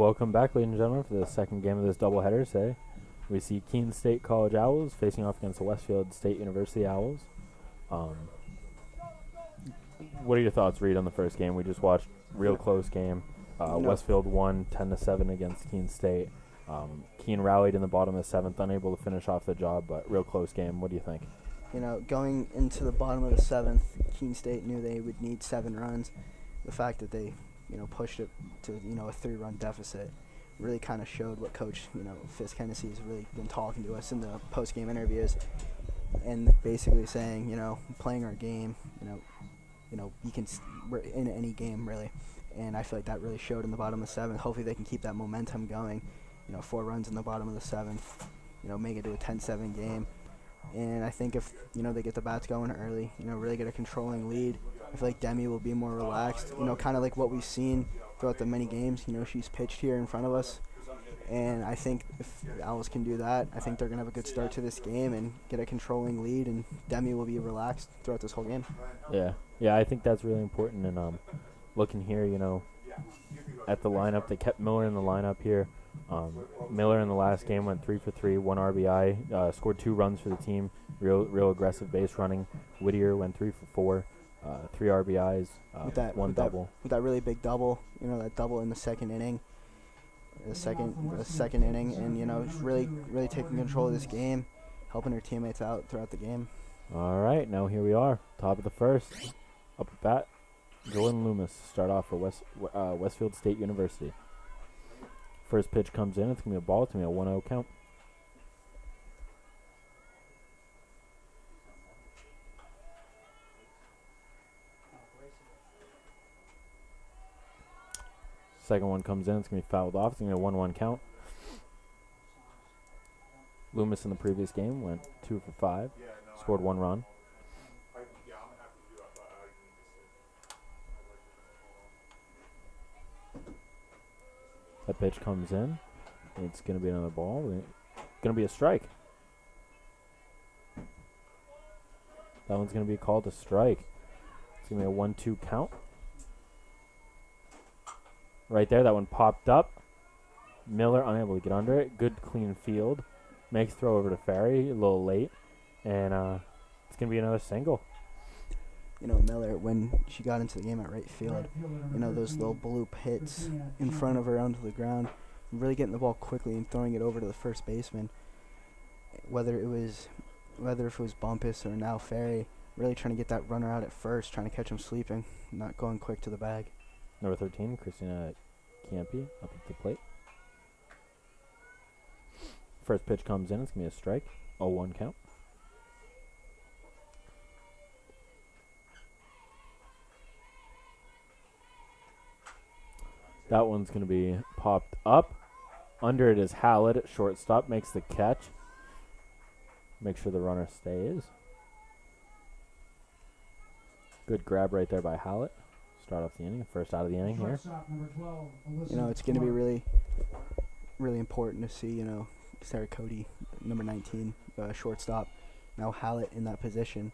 welcome back, ladies and gentlemen, for the second game of this doubleheader today. We see Keene State College Owls facing off against the Westfield State University Owls. What are your thoughts, Reed, on the first game? We just watched real close game. Westfield won 10-7 against Keene State. Keene rallied in the bottom of the seventh, unable to finish off the job, but real close game. What do you think? You know, going into the bottom of the seventh, Keene State knew they would need 7 runs. The fact that they, pushed it to, a 3-run deficit really kind of showed what Coach, Fisk Hennessy has really been talking to us in the post-game interviews and basically saying, playing our game, we're in any game really. And I feel like that really showed in the bottom of the seventh. Hopefully they can keep that momentum going. 4 runs in the bottom of the seventh, make it to a 10-7 game. And I think if, they get the bats going early, really get a controlling lead, I feel like Demi will be more relaxed, kind of like what we've seen throughout the many games. She's pitched here in front of us. And I think if the Owls can do that, I think they're going to have a good start to this game and get a controlling lead, and Demi will be relaxed throughout this whole game. Yeah, I think that's really important. And looking here, at the lineup, they kept Miller in the lineup here. Miller in the last game went 3 for 3, 1 RBI, scored 2 runs for the team. Real aggressive base running. Whittier went 3 for 4, 3 RBIs, 1 double. With that really big double, that double in the second inning. The second inning, and really taking control of this game, helping her teammates out throughout the game. All right, now here we are, top of the first. Up at bat, Jordan Loomis start off for Westfield State University. First pitch comes in. It's gonna be a ball. It's gonna be a 1-0 count. Second one comes in. It's going to be fouled off. It's going to be a 1-1 count. Loomis in the previous game went 2 for 5. Scored 1 run. That pitch comes in. It's going to be another ball. Going to be a strike. That one's going to be called a strike. It's going to be a 1-2 count. Right there, that one popped up. Miller unable to get under it. Good clean field. Makes throw over to Ferry, a little late. And it's going to be another single. Miller, when she got into the game at right field, those little bloop hits in front of her onto the ground, really getting the ball quickly and throwing it over to the first baseman. Whether if it was Bumpus or now Ferry, really trying to get that runner out at first, trying to catch him sleeping, not going quick to the bag. Number 13, Christina Campi up at the plate. First pitch comes in. It's going to be a strike. 0-1 count. That one's going to be popped up. Under it is Hallett at shortstop. Makes the catch. Make sure the runner stays. Good grab right there by Hallett. Start off the inning, first out of the inning here. It's going to be really, really important to see, Sarah Cody, number 19, shortstop. Now Hallett in that position.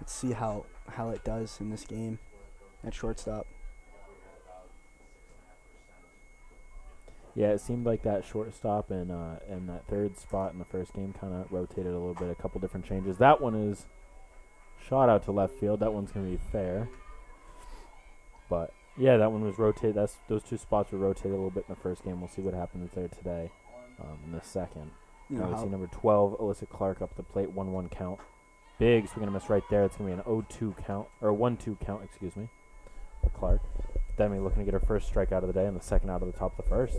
Let's see how Hallett does in this game at shortstop. Yeah, it seemed like that shortstop and that third spot in the first game kind of rotated a little bit, a couple different changes. That one is shot out to left field. That one's going to be fair. But, yeah, that one was rotated. Those 2 spots were rotated a little bit in the first game. We'll see what happens there today in the second. Now we see number 12, Alyssa Clark, up the plate, 1-1 count. Big swing and a miss right there. It's going to be an 0-2 count, or 1-2 count, excuse me, for Clark. Demi looking to get her first strikeout of the day and the second out of the top of the first.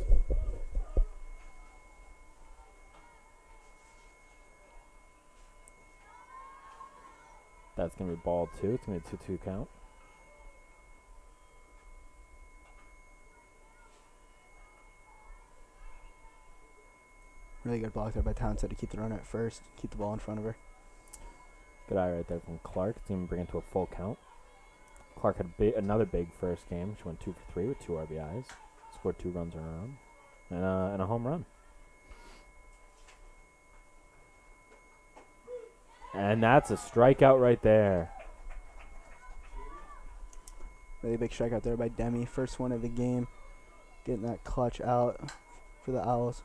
That's going to be ball 2. It's going to be a 2-2 count. Really good block there by Townsend to keep the runner at first, keep the ball in front of her. Good eye right there from Clark. It's going to bring it to a full count. Clark had another big first game. She went 2 for 3 with 2 RBIs. Scored 2 runs on her own. And a home run. And that's a strikeout right there. Really big strikeout there by Demi. First one of the game. getting that clutch out for the Owls.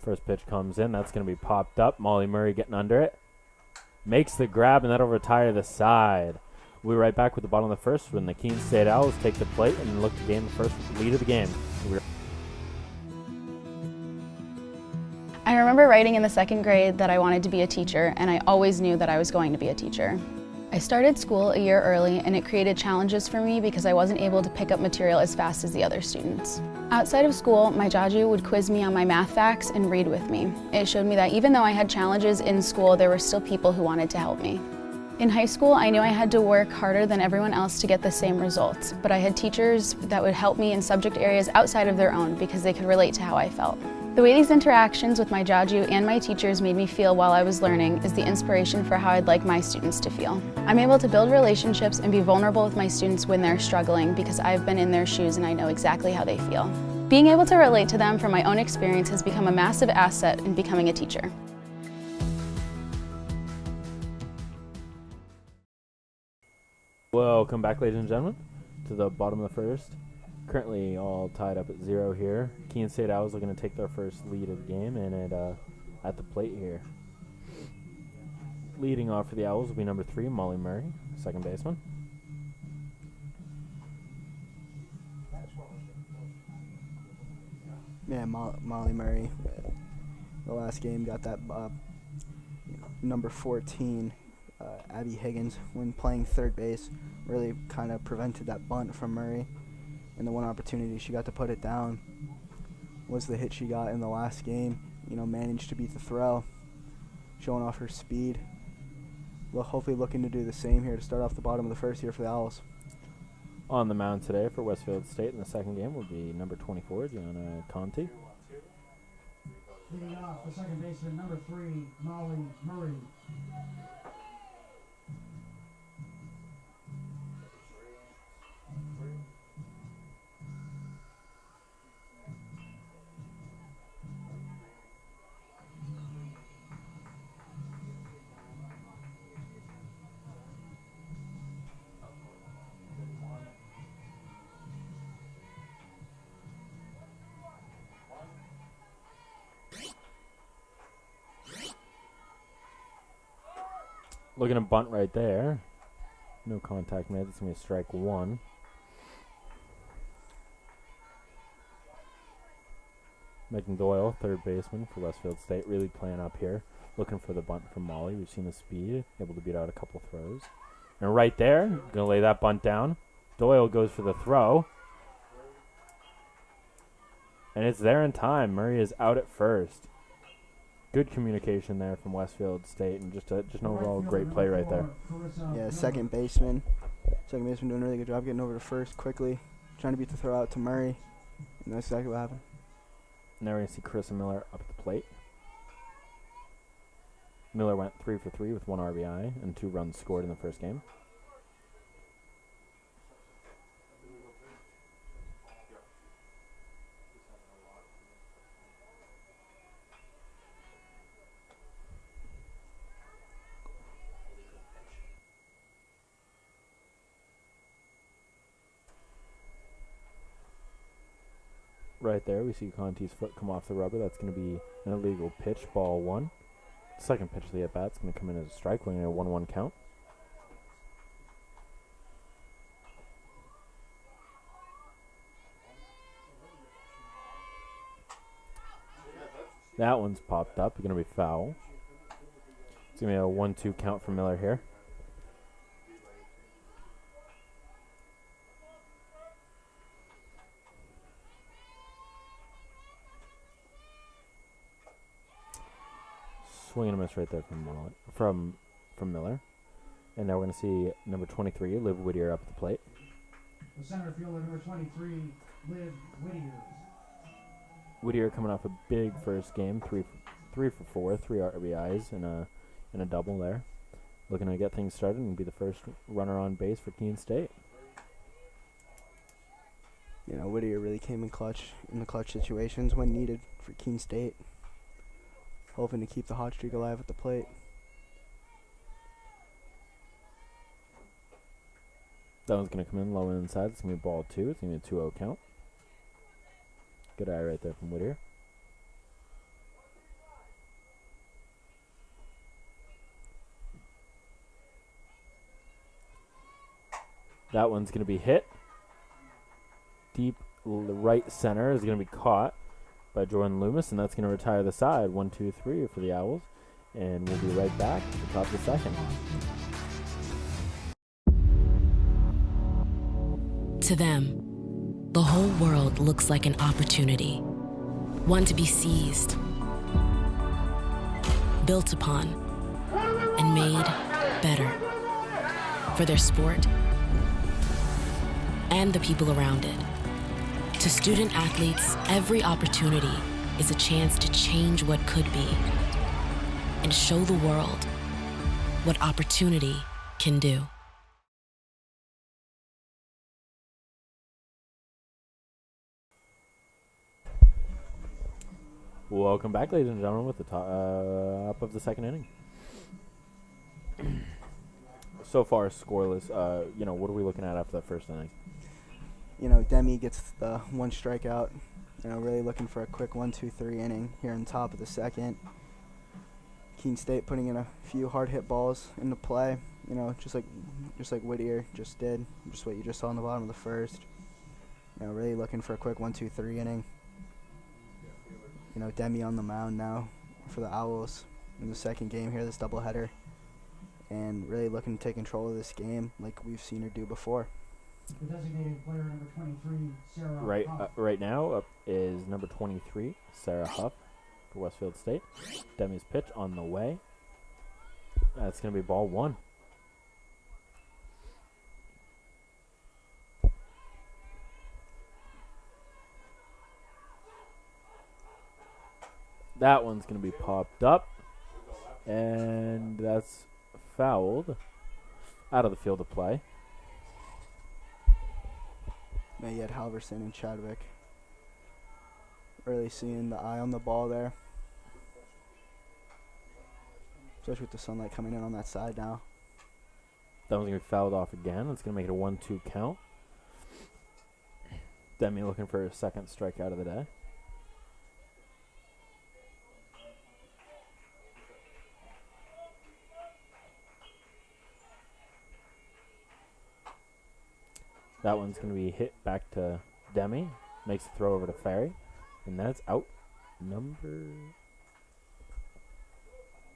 First pitch comes in. That's going to be popped up. Molly Murray getting under it. Makes the grab, and that'll retire the side. We'll be right back with the bottom of the first when the Keene State Owls take the plate and look to gain the first lead of the game. I remember writing in the second grade that I wanted to be a teacher, and I always knew that I was going to be a teacher. I started school a year early, and it created challenges for me because I wasn't able to pick up material as fast as the other students. Outside of school, my jaju would quiz me on my math facts and read with me. It showed me that even though I had challenges in school, there were still people who wanted to help me. In high school, I knew I had to work harder than everyone else to get the same results, but I had teachers that would help me in subject areas outside of their own because they could relate to how I felt. The way these interactions with my jaju and my teachers made me feel while I was learning is the inspiration for how I'd like my students to feel. I'm able to build relationships and be vulnerable with my students when they're struggling because I've been in their shoes and I know exactly how they feel. Being able to relate to them from my own experience has become a massive asset in becoming a teacher. Welcome back, ladies and gentlemen, to the bottom of the first. Currently all tied up at 0 here. Keene State Owls looking to take their first lead of the game, and at the plate here. Leading off for the Owls will be number 3, Molly Murray, second baseman. Yeah, Molly Murray, the last game got that number 14, Abby Higgins, when playing third base, really kind of prevented that bunt from Murray. And the one opportunity she got to put it down was the hit she got in the last game. You know, managed to beat the throw, showing off her speed. Well, hopefully looking to do the same here to start off the bottom of the first here for the Owls. On the mound today for Westfield State in the second game will be number 24, Gianna Conti. Leading off the second baseman, number 3, Molly Murray. Looking to bunt right there. No contact made. It's going to be strike 1. Megan Doyle, third baseman for Westfield State, really playing up here. Looking for the bunt from Molly. We've seen the speed, able to beat out a couple throws. And right there, going to lay that bunt down. Doyle goes for the throw. And it's there in time. Murray is out at first. Good communication there from Westfield State, and just an overall great play right there. Yeah, second baseman doing a really good job getting over to first quickly, trying to beat the throw out to Murray, and that's exactly what happened. Now we're going to see Carissa Miller up at the plate. Miller went 3 for 3 with 1 RBI and 2 runs scored in the first game. Right there, we see Conti's foot come off the rubber. That's going to be an illegal pitch, ball 1. Second pitch of the at-bat is going to come in as a strike. We're going to a 1-1 count. That one's popped up. It's going to be foul. It's going to be a 1-2 count for Miller here. Swing and a miss right there from Miller. And now we're going to see number 23, Liv Whittier, up at the plate. The center fielder, number 23, Liv Whittier. Whittier coming off a big first game, 3 for 4, 3 RBIs and a double there. Looking to get things started and be the first runner on base for Keene State. You know, Whittier really came in the clutch situations when needed for Keene State. Hoping to keep the hot streak alive at the plate. That one's going to come in low and inside. It's going to be ball 2. It's going to be a 2-0 count. Good eye right there from Whittier. That one's going to be hit. Deep right center is going to be caught by Jordan Loomis, and that's going to retire the side. 1-2-3 for the Owls. And we'll be right back at the top of the second. To them, the whole world looks like an opportunity, one to be seized, built upon, and made better for their sport and the people around it. To student athletes, every opportunity is a chance to change what could be and show the world what opportunity can do. Welcome back, ladies and gentlemen, with the top of the second inning. So far, scoreless. What are we looking at after that first inning? Demi gets the one strikeout. Really looking for a quick 1-2-3 inning here in top of the second. Keene State putting in a few hard hit balls into play. Just like Whittier just did. Just what you just saw in the bottom of the first. Really looking for a quick 1-2-3 inning. Demi on the mound now for the Owls in the second game here, this doubleheader, and really looking to take control of this game like we've seen her do before. The designated player number 23, Sarah Huff. Right now up is number 23, Sarah Huff for Westfield State. Demi's pitch on the way. That's going to be ball 1. That one's going to be popped up, and that's fouled out of the field of play. Mayette Halverson and Chadwick really seeing the eye on the ball there, especially with the sunlight coming in on that side now. That one's going to be fouled off again. It's going to make it a 1-2 count. Demi looking for a second strikeout of the day. That one's going to be hit back to Demi. Makes the throw over to Ferry. And that's out number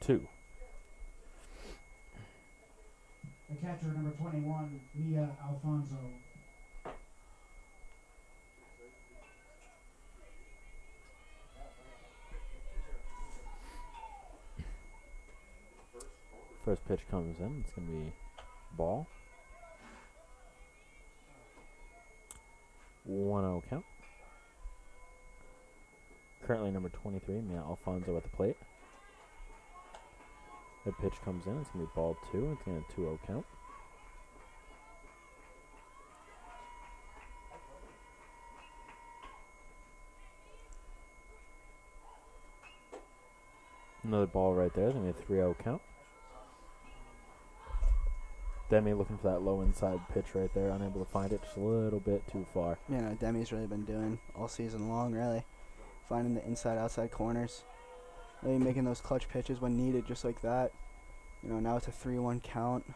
2. The catcher, number 21, Mia Alfonso. First pitch comes in. It's going to be ball. 1-0 count. Currently number 23, Mia Alfonso at the plate. The pitch comes in. It's going to be ball 2. It's going to be a 2-0 count. Another ball right there. It's going to be a 3-0 count. Demi looking for that low inside pitch right there. Unable to find it. Just a little bit too far. Demi's really been doing all season long, really. Finding the inside-outside corners. Really making those clutch pitches when needed, just like that. Now it's a 3-1 count.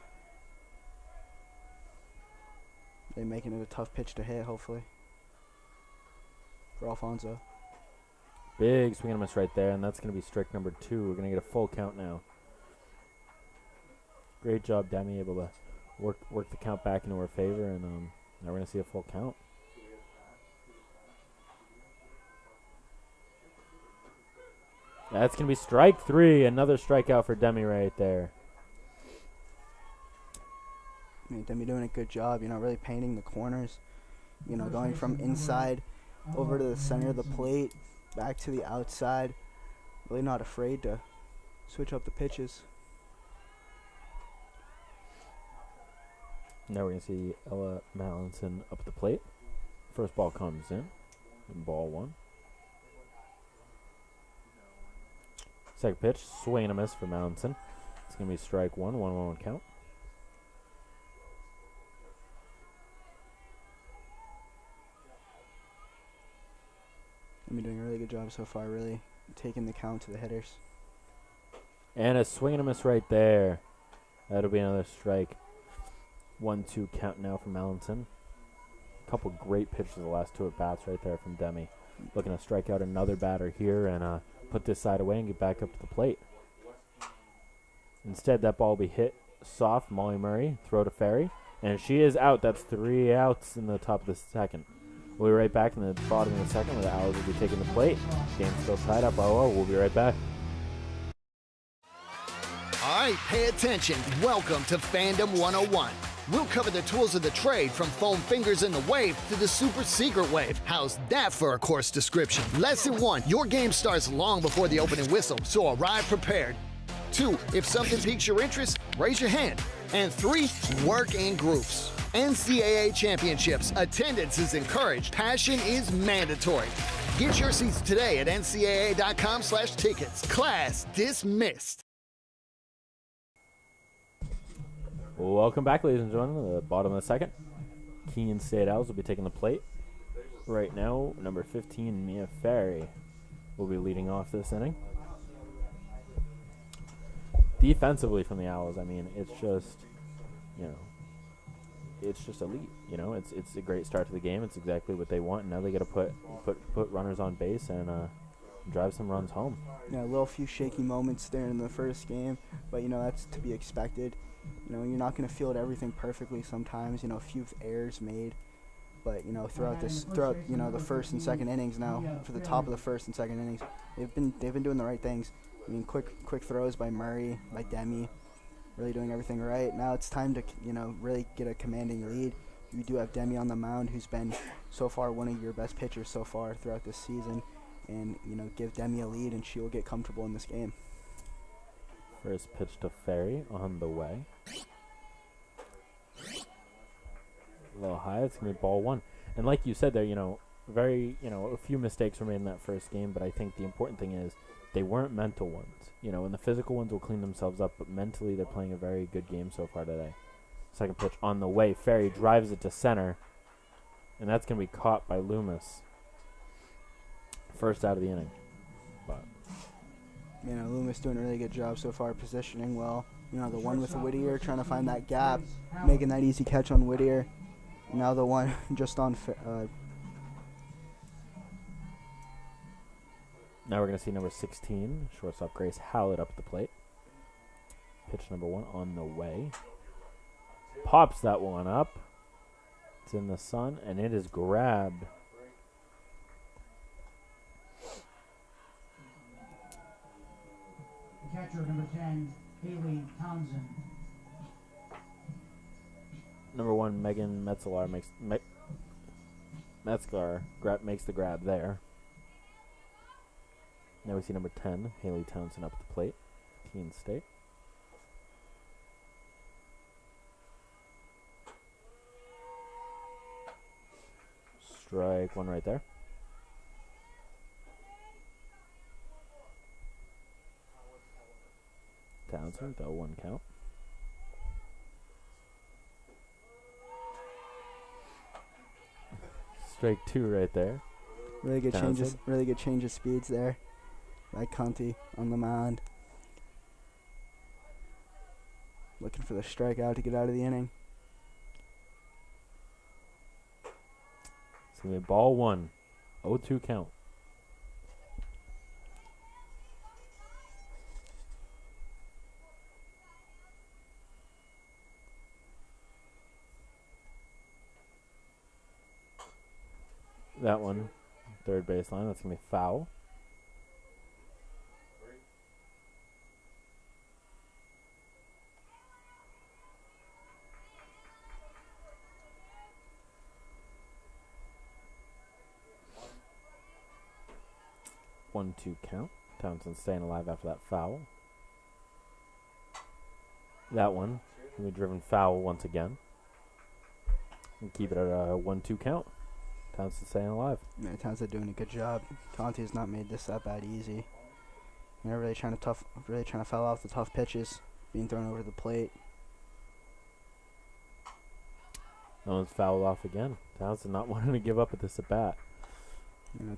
They're making it a tough pitch to hit, hopefully, for Alfonso. Big swing and a miss right there, and that's going to be strike number 2. We're going to get a full count now. Great job, Demi, able to work the count back into her favor, and now we're going to see a full count. That's going to be strike 3. Another strikeout for Demi right there. Demi doing a good job, really painting the corners. Going from inside over to the center of the plate, back to the outside. Really not afraid to switch up the pitches. Now we're going to see Ella Mallinson up at the plate. First ball comes in. Ball 1. Second pitch, swing and a miss for Mallinson. It's going to be strike 1, 1-1 count. good job so far, really taking the count to the hitters. And a swing and a miss right there. That'll be another strike. 1-2 count now from Allenson. Couple great pitches the last two at bats right there from Demi. Looking to strike out another batter here and put this side away and get back up to the plate. Instead, that ball will be hit soft. Molly Murray, throw to Ferry. And she is out. That's 3 outs in the top of the second. We'll be right back in the bottom of the second where the Owls will be taking the plate. Game's still tied up. Oh, we'll be right back. All right, pay attention. Welcome to Fandom 101. We'll cover the tools of the trade from foam fingers in the wave to the super secret wave. How's that for a course description? Lesson 1, your game starts long before the opening whistle, so arrive prepared. 2, if something piques your interest, raise your hand. And 3, work in groups. NCAA championships. Attendance is encouraged. Passion is mandatory. Get your seats today at ncaa.com/tickets. Class dismissed. Welcome back, ladies and gentlemen, to the bottom of the second. Keene State Owls will be taking the plate. Right now, number 15, Mia Ferry, will be leading off this inning. Defensively from the Owls, I mean, it's just, it's just elite. It's a great start to the game. It's exactly what they want. And now they got to put runners on base and drive some runs home. Yeah, a little few shaky moments there in the first game, but that's to be expected. You're not going to field everything perfectly sometimes. A few errors made, but throughout the first and second innings now, for the top of the first and second innings, they've been doing the right things. I mean, quick throws by Murray, by Demi, really doing everything right. Now it's time to really get a commanding lead. You do have Demi on the mound, who's been so far one of your best pitchers so far throughout this season, and give Demi a lead, and she will get comfortable in this game. First pitch to Ferry on the way. A little high. It's going to be ball 1. And like you said there, a few mistakes were made in that first game, but I think the important thing is they weren't mental ones. And the physical ones will clean themselves up, but mentally they're playing a very good game so far today. Second pitch on the way. Ferry drives it to center, and that's going to be caught by Loomis. First out of the inning. But Loomis doing a really good job so far, positioning well. The one with Whittier, trying to find that gap, making that easy catch on Whittier. Now the one just on. Now we're going to see number 16, shortstop Grace Howlett up at the plate. Pitch number 1 on the way. Pops that one up. It's in the sun, and it is grabbed. Catcher number 10, Haley Townsend. Number 1, Megan Metzler makes the grab there. Now we see number 10, Haley Townsend up at the plate. Keene State. Strike 1 right there. Townsend, 0-1 count. Strike 2 right there. Really good Townsend. changes. Really good change of speeds there. By Conti on the mound. Looking for the strikeout to get out of the inning. It's going to be ball 1. 0-2 count. That one, third baseline. That's going to be foul. One, 2 count. Townsend staying alive after that foul. That one going to be driven foul once again. And keep it at a 1-2 count. Townsend staying alive. Yeah, Townsend doing a good job. Conti has not made this that bad easy. Really trying to foul off the tough pitches being thrown over the plate. That one's fouled off again. Townsend not wanting to give up at this at bat.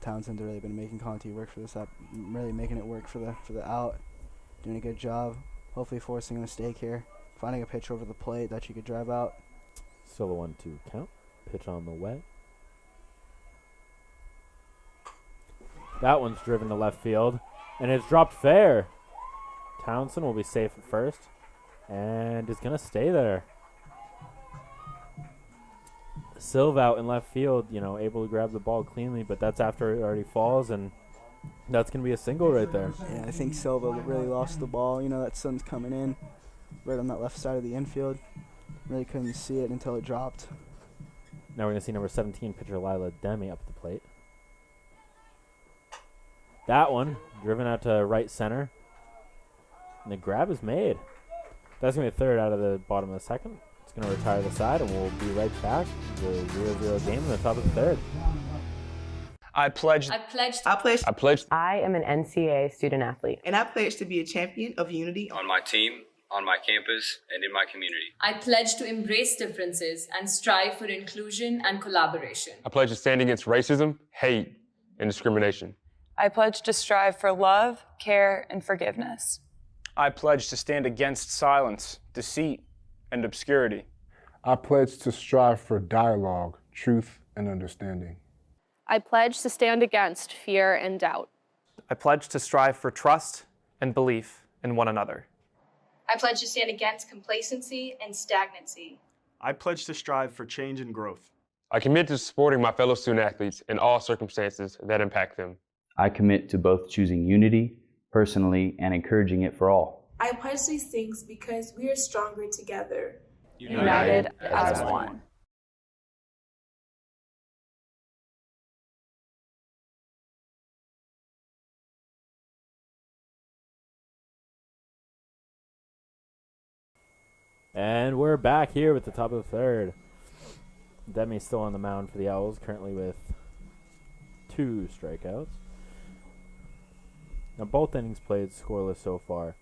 Townsend's really been making Conti work for this up, really making it work for the out. Doing a good job. Hopefully forcing a mistake here. Finding a pitch over the plate that you could drive out. Still a 1-2 count. Pitch on the way. That one's driven to left field, and it's dropped fair. Townsend will be safe at first, and is going to stay there. Silva out in left field, able to grab the ball cleanly, but that's after it already falls, and that's going to be a single right there. Yeah, I think Silva really lost the ball. That sun's coming in right on that left side of the infield. Really couldn't see it until it dropped. Now we're going to see number 17, pitcher Lila Demi up at the plate. That one, driven out to right center. And the grab is made. That's going to be a third out of the bottom of the second. It's going to retire the side, and we'll be right back. The 0-0 game in the top of the third. I pledge. I am an NCAA student athlete. And I pledge to be a champion of unity on my team, on my campus, and in my community. I pledge to embrace differences and strive for inclusion and collaboration. I pledge to stand against racism, hate, and discrimination. I pledge to strive for love, care, and forgiveness. I pledge to stand against silence, deceit, and obscurity. I pledge to strive for dialogue, truth, and understanding. I pledge to stand against fear and doubt. I pledge to strive for trust and belief in one another. I pledge to stand against complacency and stagnancy. I pledge to strive for change and growth. I commit to supporting my fellow student athletes in all circumstances that impact them. I commit to both choosing unity personally and encouraging it for all. I pledge these things because we are stronger together. United as one. And we're back here with the top of the third. Demi's still on the mound for the Owls, currently with 2 strikeouts. Now, both innings played scoreless so far.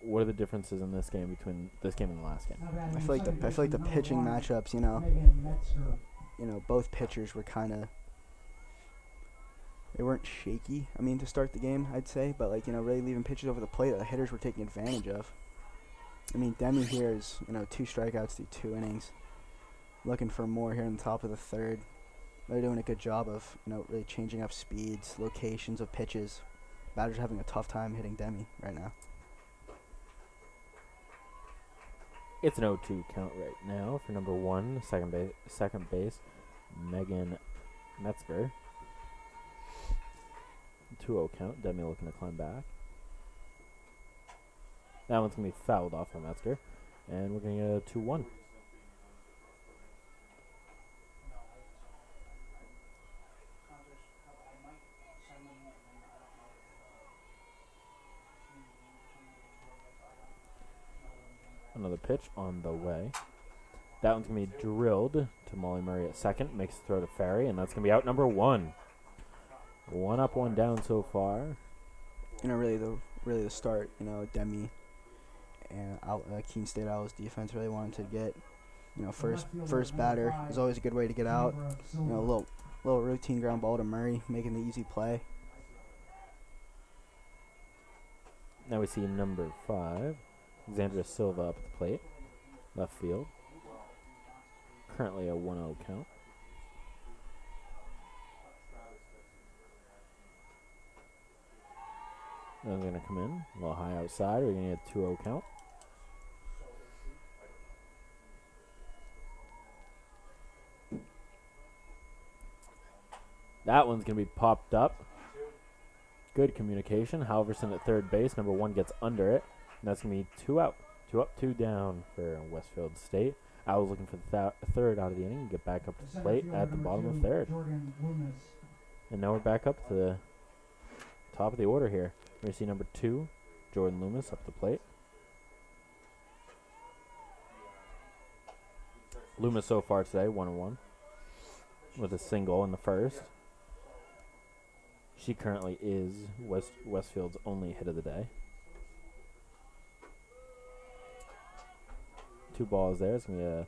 What are the differences in this game between this game and the last game? I feel like the pitching matchups, both pitchers were they weren't shaky. To start the game, I'd say, but really leaving pitches over the plate that the hitters were taking advantage of. Demi here is, 2 strikeouts through 2 innings. Looking for more here in the top of the third. They're doing a good job of, really changing up speeds, locations of pitches. Batters are having a tough time hitting Demi right now. It's an 0-2 count right now for number 1, second base, Megan Metzger. 2-0 count. Demi looking to climb back. That one's going to be fouled off by Metzger. And we're going to get a 2-1. Another pitch on the way. That one's going to be drilled to Molly Murray at second. Makes the throw to Ferry, and that's going to be out number 1. 1 up, 1 down so far. Really the start, Demi and Keene State Owls defense really wanted to get, first batter is always a good way to get out. A little routine ground ball to Murray, making the easy play. Now we see number 5, Xandra Silva up at the plate, left field. Currently a 1-0 count. Then going to come in a little high outside. We're going to get a 2-0 count. That one's going to be popped up. Good communication. Halverson at third base. Number 1 gets under it. And that's going to be 2 out. 2 up, 2 down for Westfield State. Owls looking for the third out of the inning. Get back up to the plate at the bottom of the third. And now we're back up to the top of the order here. We're going to see number 2, Jordan Loomis, up the plate. Loomis so far today, 1-1, with a single in the first. She currently is Westfield's only hit of the day. 2 balls there. It's going to be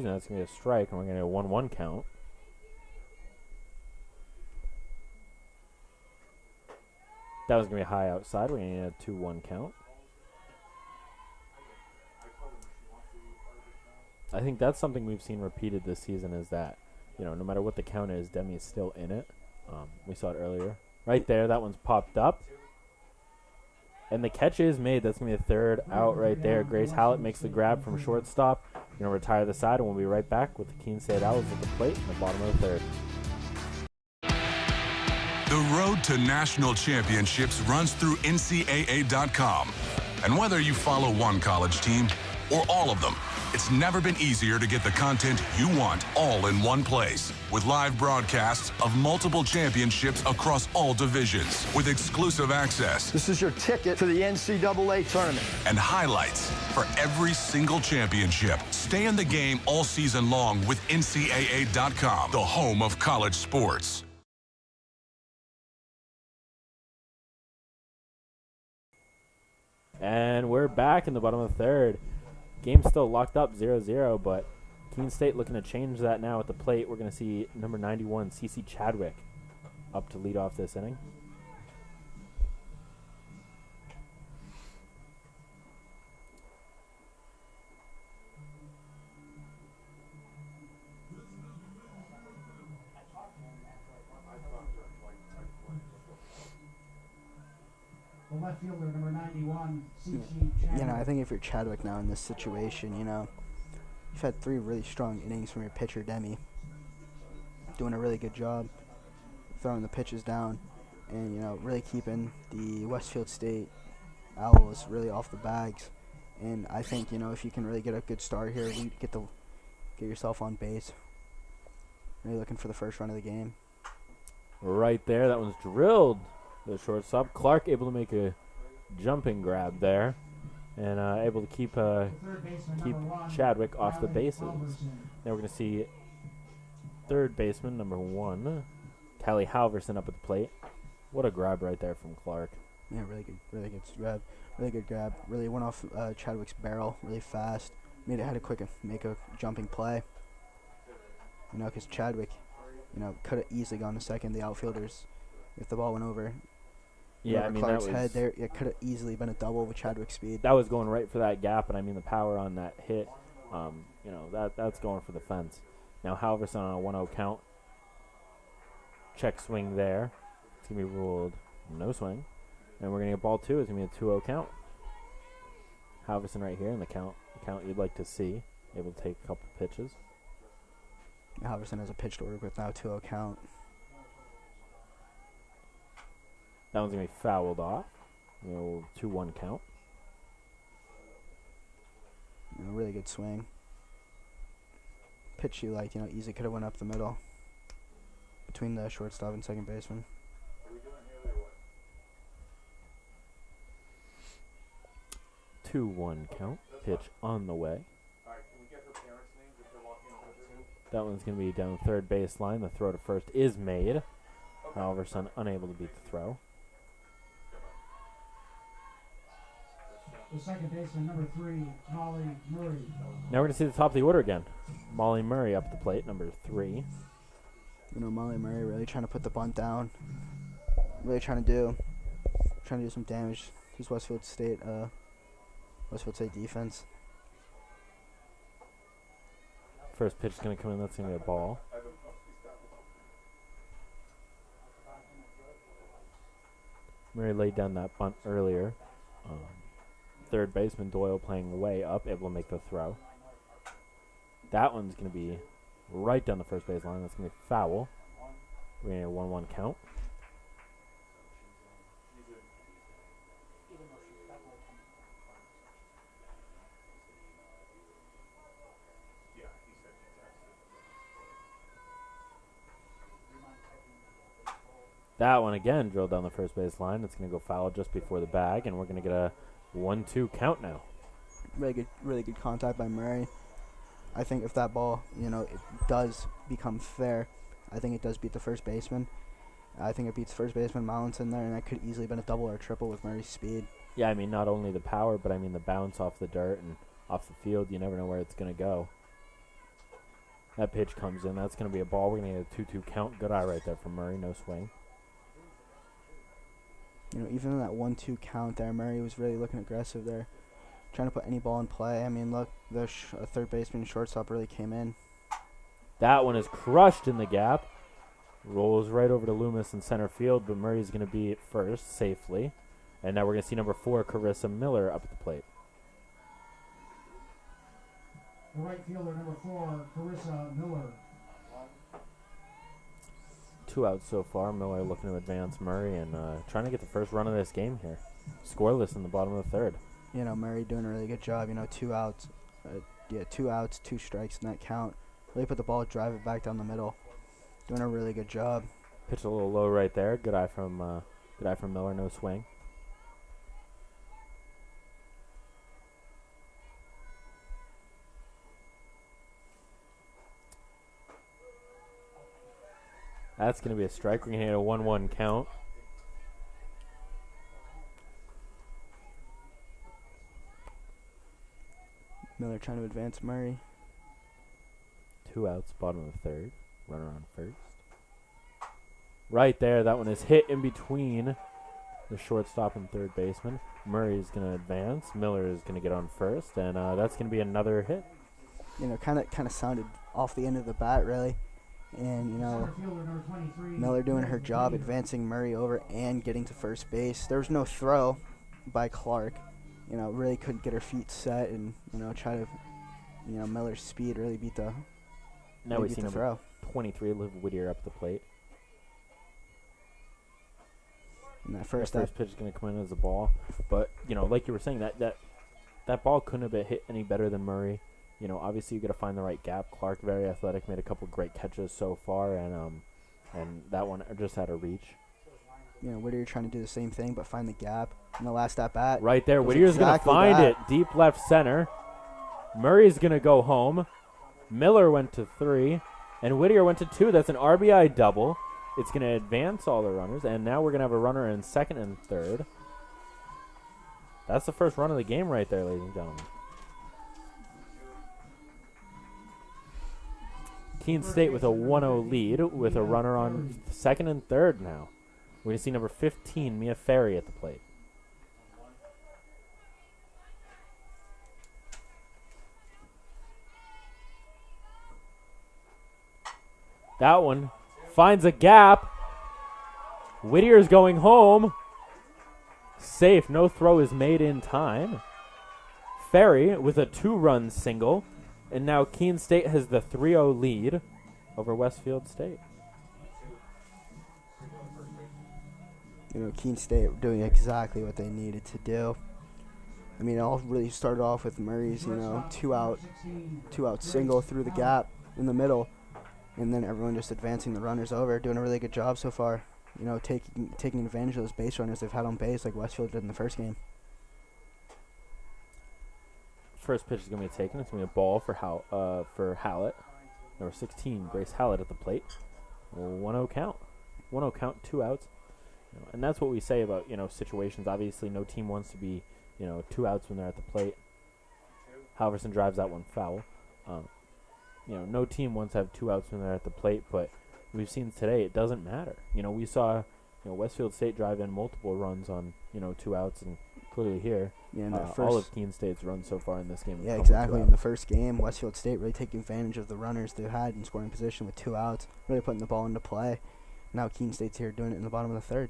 that's going to be a strike, and we're going to get a 1-1 count. That was going to be high outside. We're going to need a 2-1 count. I think that's something we've seen repeated this season is that, no matter what the count is, Demi is still in it. We saw it earlier. Right there, that one's popped up. And the catch is made. That's going to be a third out right there. Grace Hallett makes the grab from shortstop. Going to retire the side, and we'll be right back with the Keene State Owls at the plate in the bottom of the third. The road to national championships runs through NCAA.com. And whether you follow one college team or all of them, it's never been easier to get the content you want all in one place. With live broadcasts of multiple championships across all divisions, with exclusive access. This is your ticket to the NCAA tournament. And highlights for every single championship. Stay in the game all season long with NCAA.com, the home of college sports. And we're back in the bottom of the third. Game still locked up 0-0, but Keene State looking to change that now at the plate. We're going to see number 91, CeCe Chadwick, up to lead off this inning. The left fielder, number 91, CeCe Chadwick. I think if you're Chadwick now in this situation, you've had 3 really strong innings from your pitcher, Demi. Doing a really good job throwing the pitches down and, really keeping the Westfield State Owls really off the bags. And I think, if you can really get a good start here, get yourself on base. Really looking for the first run of the game. Right there, that one's drilled. The shortstop Clark able to make a jumping grab there, and able to keep Chadwick off the bases. Now we're going to see third baseman number 1, Callie Halverson, up at the plate. What a grab right there from Clark. Yeah, really good grab. Really good grab. Really went off Chadwick's barrel really fast. Make a jumping play. Because Chadwick, could have easily gone to second. The outfielders, if the ball went over. Clark's head there, it could have easily been a double with Chadwick's speed. That was going right for that gap, and the power on that hit, that's going for the fence. Now Halverson on a 1-0 count. Check swing there. It's going to be ruled no swing. And we're going to get ball 2. It's going to be a 2-0 count. Halverson right here in the count you'd like to see. Able to take a couple pitches. Halverson has a pitch to work with now, 2-0 count. That one's going to be fouled off. 2-1 count. Really good swing. Pitch you liked, easily could have went up the middle between the shortstop and second baseman. Two 1 count. Pitch on the way. That one's going to be down third baseline. The throw to first is made. Halverson unable to beat the throw. The second baseman, number 3, Molly Murray. Now we're going to see the top of the order again. Molly Murray up at the plate, number 3. Molly Murray really trying to put the bunt down. Really trying to do some damage to this Westfield State defense. First pitch is going to come in. That's going to be a ball. Murray laid down that bunt earlier. Third baseman Doyle playing way up, able to make the throw. That one's going to be right down the first base line. That's going to be foul. We're going to get a 1-1 count. That one again drilled down the first base line. It's going to go foul just before the bag, and we're going to get a 1-2 count now. Really good contact by Murray. I think if that ball, it does become fair, I think it does beat the first baseman. I think it beats first baseman Mallinson there, and that could easily have been a double or a triple with Murray's speed. Yeah, not only the power, but the bounce off the dirt and off the field. You never know where it's going to go. That pitch comes in. That's going to be a ball. We're going to get a 2-2 count. Good eye right there from Murray. No swing. You know, even in that 1-2 count there, Murray was really looking aggressive there, trying to put any ball in play. I mean, look, the third baseman and shortstop really came in. That one is crushed in the gap. Rolls right over to Loomis in center field, but Murray's going to be at first safely. And now we're going to see number 4, Carissa Miller, up at the plate. The right fielder, number 4, Carissa Miller. 2 outs so far. Miller looking to advance Murray and trying to get the first run of this game here. Scoreless in the bottom of the third. You know, Murray doing a really good job. You know, 2 outs. 2 outs, 2 strikes in that count. Really put the ball, drive it back down the middle. Doing a really good job. Pitch a little low right there. Good eye from Miller. No swing. That's going to be a strike. We're going to hit a 1-1 count. Miller trying to advance Murray. 2 outs, bottom of the third. Runner on first. Right there, that one is hit in between the shortstop and third baseman. Murray is going to advance. Miller is going to get on first, and that's going to be another hit. You know, kind of sounded off the end of the bat, really. And, you know, Miller doing her job, advancing Murray over and getting to first base. There was no throw by Clark. You know, really couldn't get her feet set and, you know, try to, you know, Miller's speed really beat the Now we see number throw. 23, Liv Whittier up the plate. And that first pitch is going to come in as a ball. But, you know, like you were saying, that ball couldn't have been hit any better than Murray. You know, obviously you got to find the right gap. Clark, very athletic, made a couple great catches so far, and that one just had a reach. You know, Whittier trying to do the same thing, but find the gap in the last at bat. Right there, Whittier's going to find it deep left center. Murray's going to go home. Miller went to 3, and Whittier went to 2. That's an RBI double. It's going to advance all the runners, and now we're going to have a runner in second and third. That's the first run of the game right there, ladies and gentlemen. Keene State with a 1-0 lead with a runner on second and third now. We're going to see number 15, Mia Ferry, at the plate. That one finds a gap. Whittier's going home. Safe. No throw is made in time. Ferry with a 2-run single. And now Keene State has the 3-0 lead over Westfield State. You know, Keene State doing exactly what they needed to do. I mean, it all really started off with Murray's, you know, 2-out single through the gap in the middle. And then everyone just advancing the runners over, doing a really good job so far. You know, taking advantage of those base runners they've had on base like Westfield did in the first game. First pitch is going to be taken. It's going to be a ball for Hallett. Number 16, Grace Hallett at the plate. 1-0 count. 1-0 count, 2 outs. You know, and that's what we say about, you know, situations. Obviously, no team wants to be, you know, 2 outs when they're at the plate. Halverson drives that one foul. You know, no team wants to have 2 outs when they're at the plate, but we've seen today it doesn't matter. You know, we saw, you know, Westfield State drive in multiple runs on, you know, 2 outs, and clearly here, all of Keene State's runs so far in this game. Yeah, exactly. In the first game, Westfield State really taking advantage of the runners they had in scoring position with 2 outs, really putting the ball into play. Now Keene State's here doing it in the bottom of the third.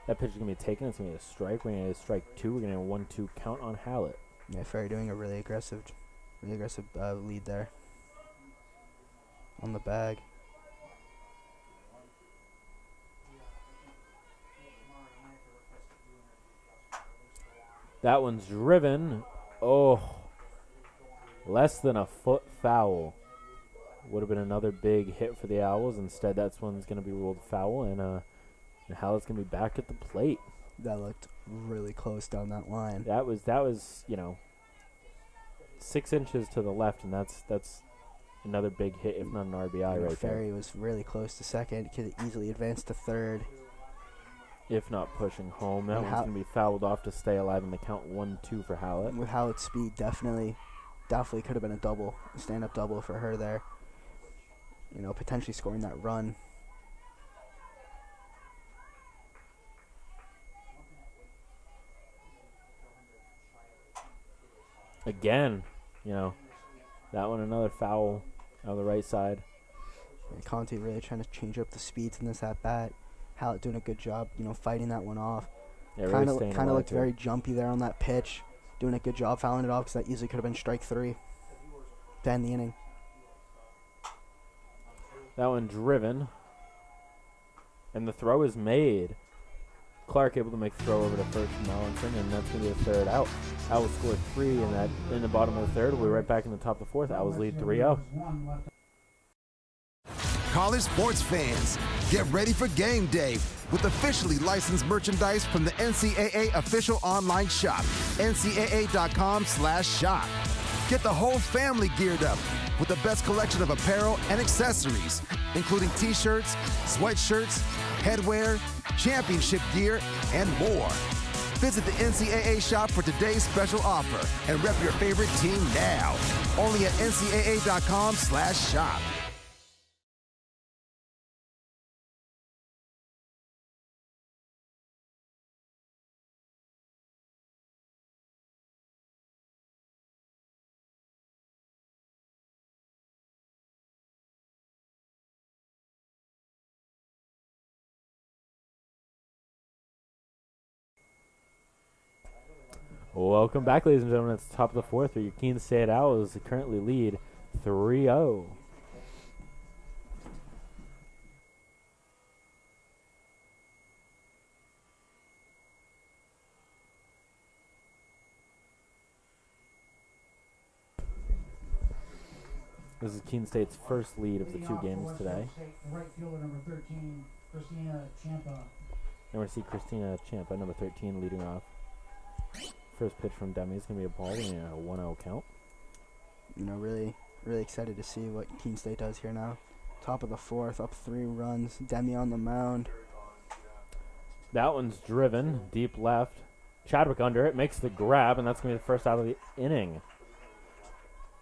That pitch is going to be taken. It's going to be a strike. We're going to get a strike 2. We're going to have a 1-2 count on Hallett. Yeah, Ferry doing a really aggressive lead there on the bag. That one's driven. Oh, less than a foot foul. Would have been another big hit for the Owls. Instead, that one's going to be ruled foul, and Hallett's going to be back at the plate. That looked really close down that line. That was you know, 6 inches to the left, and that's another big hit, if not an RBI right there. Ferry was really close to second. Could easily advance to third. If not pushing home. That one's going to be fouled off to stay alive in the count 1-2 for Hallett. With Hallett's speed, definitely could have been a double, a stand-up double for her there. You know, potentially scoring that run. Again, that one another foul on the right side. And Conte really trying to change up the speeds in this at bat. Hallett doing a good job, fighting that one off. Yeah, kind really of looked very jumpy there on that pitch. Doing a good job fouling it off because that easily could have been strike 3 to end the inning. That one driven. And the throw is made. Clark able to make the throw over to first from Allenson, and that's going to be the third out. Owls scored 3 in the bottom of the third. We're right back in the top of the fourth. Owls lead 3-0. College sports fans, get ready for game day with officially licensed merchandise from the NCAA official online shop, ncaa.com/shop. Get the whole family geared up with the best collection of apparel and accessories, including t-shirts, sweatshirts, headwear, championship gear, and more. Visit the NCAA shop for today's special offer and rep your favorite team now. Only at ncaa.com/shop. Welcome back, ladies and gentlemen. It's the top of the fourth where your Keene State Owls currently lead 3-0. This is Keene State's first lead of the 2 games today. Right fielder number 13, Christina Champa. And we see Christina Champa, number 13, leading off. First pitch from Demi is going to be a ball and a 1-0 count. Really excited to see what Keene State does here now. Top of the fourth, up 3 runs. Demi on the mound. That one's driven, deep left. Chadwick under it, makes the grab, and that's going to be the first out of the inning.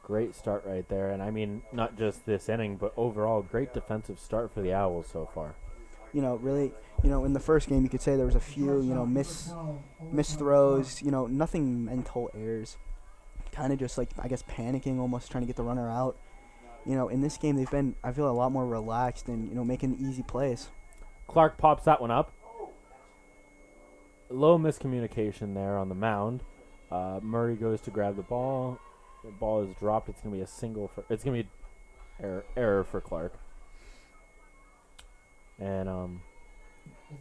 Great start right there, and I mean, not just this inning, but overall, great defensive start for the Owls so far. Really, in the first game, you could say there was a few, miss throws, nothing mental errors. Kind of just I guess, panicking, almost trying to get the runner out. In this game, they've been, I feel, a lot more relaxed and, making easy plays. Clark pops that one up. Low miscommunication there on the mound. Murray goes to grab the ball. The ball is dropped. It's going to be a single for, it's going to be error for Clark. And now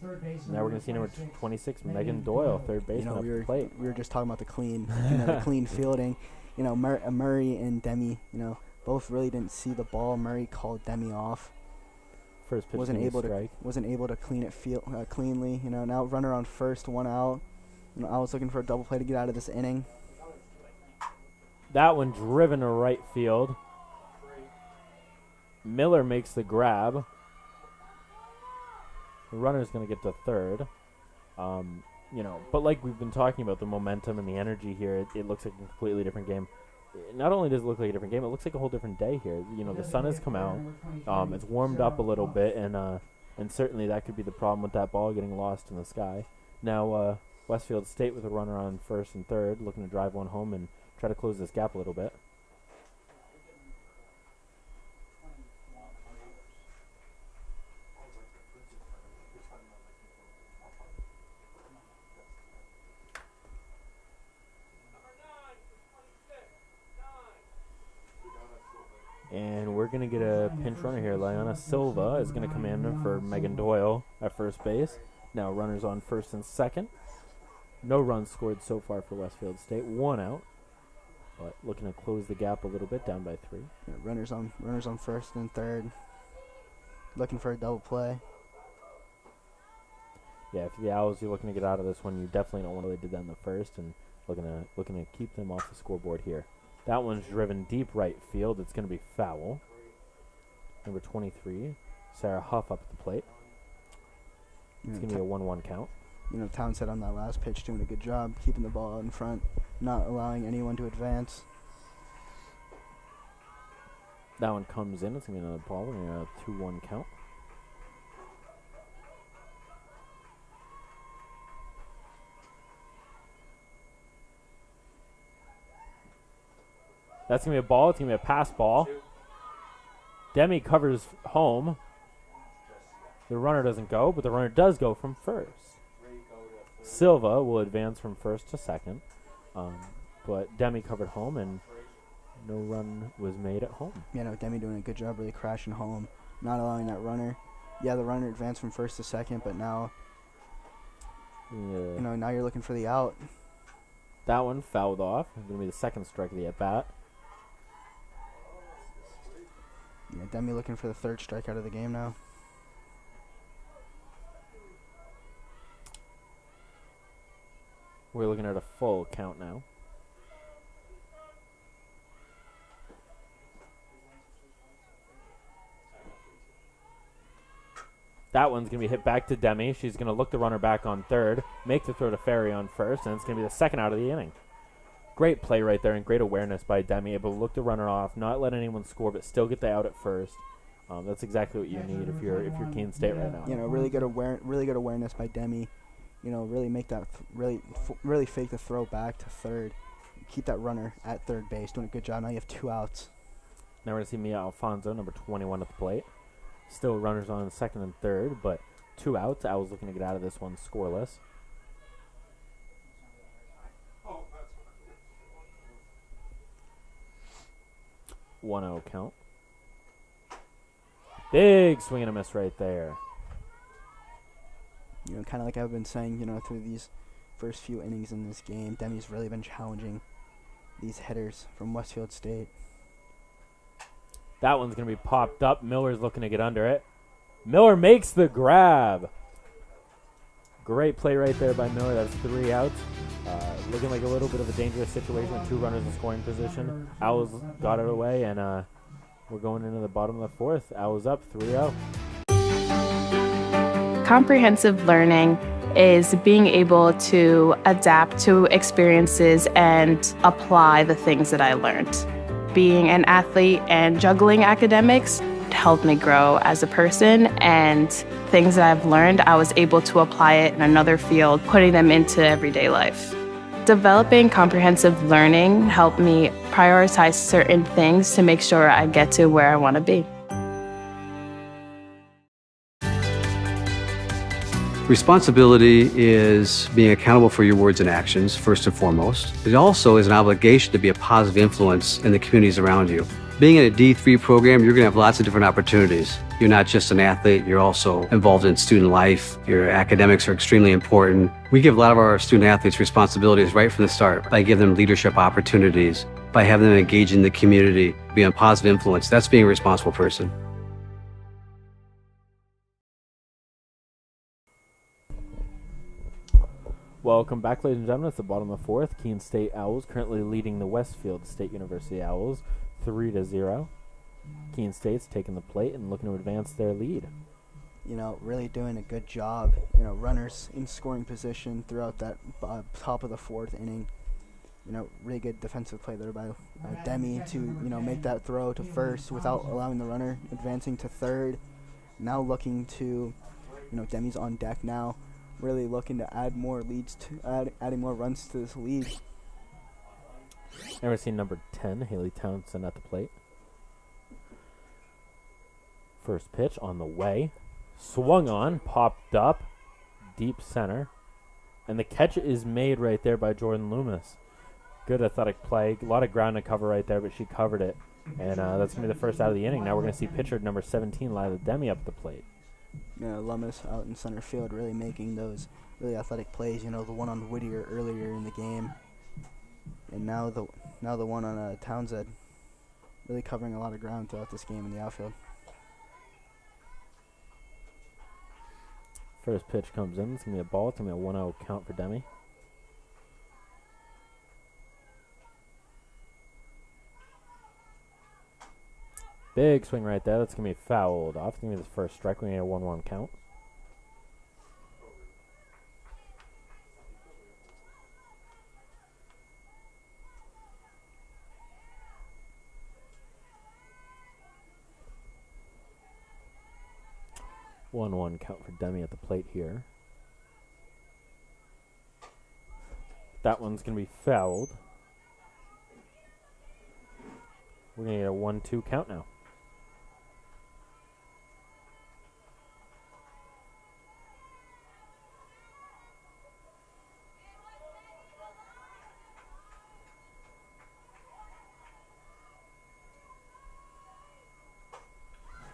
we're going to see number 26, Megan Doyle, third baseman up the plate. We were just talking about the clean, the clean fielding. Murray and Demi, both really didn't see the ball. Murray called Demi off. First pitch wasn't able to clean it cleanly. Now runner on first, 1 out. I was looking for a double play to get out of this inning. That one driven to right field. Miller makes the grab. The runner's going to get to third. But like we've been talking about, the momentum and the energy here, it looks like a completely different game. Not only does it look like a different game, it looks like a whole different day here. The sun has come out. It's warmed up a little bit, and certainly that could be the problem with that ball getting lost in the sky. Now, Westfield State with a runner on first and third, looking to drive one home and try to close this gap a little bit. And we're going to get a pinch runner here. Liana Silva is going to come in for Megan Doyle at first base. Now runners on first and second. No runs scored so far for Westfield State. 1 out. But looking to close the gap a little bit, down by 3. Yeah, runners on first and third. Looking for a double play. Yeah, if the Owls, you're looking to get out of this one, you definitely don't want to. They did that in the first, and looking to keep them off the scoreboard here. That one's driven deep right field. It's going to be foul. Number 23, Sarah Huff up at the plate. It's going to be a 1-1 count. Townsend on that last pitch doing a good job keeping the ball out in front, not allowing anyone to advance. That one comes in. It's going to be another ball. We're going to 2-1 count. That's going to be a ball. It's going to be a pass ball. Demi covers home. The runner doesn't go, but the runner does go from first. Silva will advance from first to second. But Demi covered home, and no run was made at home. Yeah, no, Demi doing a good job really crashing home, not allowing that runner. Yeah, the runner advanced from first to second, but now, now you're looking for the out. That one fouled off. It's going to be the second strike of the at-bat. Yeah, Demi looking for the third strikeout of the game now. We're looking at a full count now. That one's going to be hit back to Demi. She's going to look the runner back on third, make the throw to Ferry on first, and it's going to be the second out of the inning. Great play right there and great awareness by Demi, able to look the runner off, not let anyone score, but still get the out at first. That's exactly what you need if you're Keene State right now. Really good awareness by Demi. Really make that really fake the throw back to third. Keep that runner at third base. Doing a good job. Now you have 2 outs. Now we're going to see Mia Alfonso, number 21 at the plate. Still runners on second and third, but 2 outs. Owls looking to get out of this one scoreless. One 0 count. Big swing and a miss right there. Kind of like I've been saying, through these first few innings in this game, Demi's really been challenging these hitters from Westfield State. That one's going to be popped up. Miller's looking to get under it. Miller makes the grab. Great play right there by Miller. That's 3 outs. Looking like a little bit of a dangerous situation with 2 runners in scoring position. Owls got it away, and we're going into the bottom of the 4th. Owls up 3-0. Comprehensive learning is being able to adapt to experiences and apply the things that I learned. Being an athlete and juggling academics helped me grow as a person, and things that I've learned, I was able to apply it in another field, putting them into everyday life. Developing comprehensive learning helped me prioritize certain things to make sure I get to where I want to be. Responsibility is being accountable for your words and actions, first and foremost. It also is an obligation to be a positive influence in the communities around you. Being in a D3 program, you're going to have lots of different opportunities. You're not just an athlete, you're also involved in student life. Your academics are extremely important. We give a lot of our student athletes responsibilities right from the start by giving them leadership opportunities, by having them engage in the community, be a positive influence. That's being a responsible person. Welcome back, ladies and gentlemen. It's the bottom of the 4th. Keene State Owls currently leading the Westfield State University Owls 3-0. Keene State's taking the plate and looking to advance their lead. Really doing a good job. Runners in scoring position throughout that top of the 4th inning. Really good defensive play there by Demi to, make that throw to first without allowing the runner advancing to third. Now looking to, Demi's on deck now. Really looking to add more leads adding more runs to this lead. Never seen number 10, Haley Townsend at the plate. First pitch on the way. Swung on, popped up, deep center. And the catch is made right there by Jordan Loomis. Good athletic play. A lot of ground to cover right there, but she covered it. And that's going to be the first out of the inning. Now we're going to see pitcher number 17, Lila Demi, up the plate. Lummis out in center field really making those really athletic plays. The one on Whittier earlier in the game. And now the one on Townsend. Really covering a lot of ground throughout this game in the outfield. First pitch comes in. It's going to be a ball. It's going to be a 1-0 count for Demi. Big swing right there. That's going to be fouled off. It's going to be the first strike. We're going to get a 1-1 count. One count for Demi at the plate here. That one's going to be fouled. We're going to get a 1-2 count now.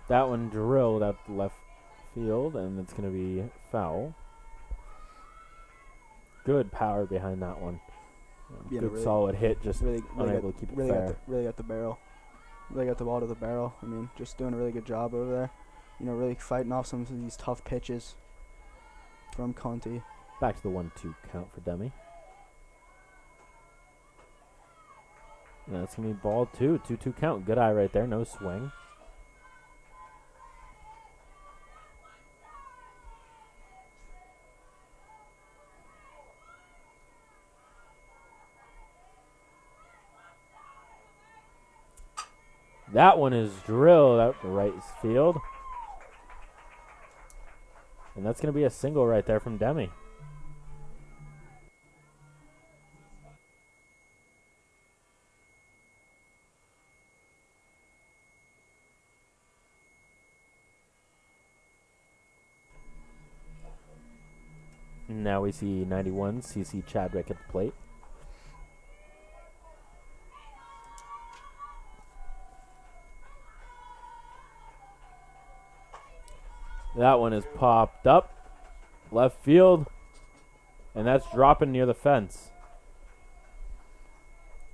That one drilled out the left field, and it's going to be foul. Good power behind that one. Good really, solid hit, just really unable to keep it fair. Really got the barrel. Really got the ball to the barrel. I mean, just doing a really good job over there. You know, really fighting off some of these tough pitches from Conti. Back to the 1-2 count for Demi. And that's going to be ball 2. 2-2 count. Good eye right there. No swing. That one is drilled out to right field. And that's going to be a single right there from Demi. Now we see 91, CC Chadwick at the plate. That one is popped up. Left field. And that's dropping near the fence.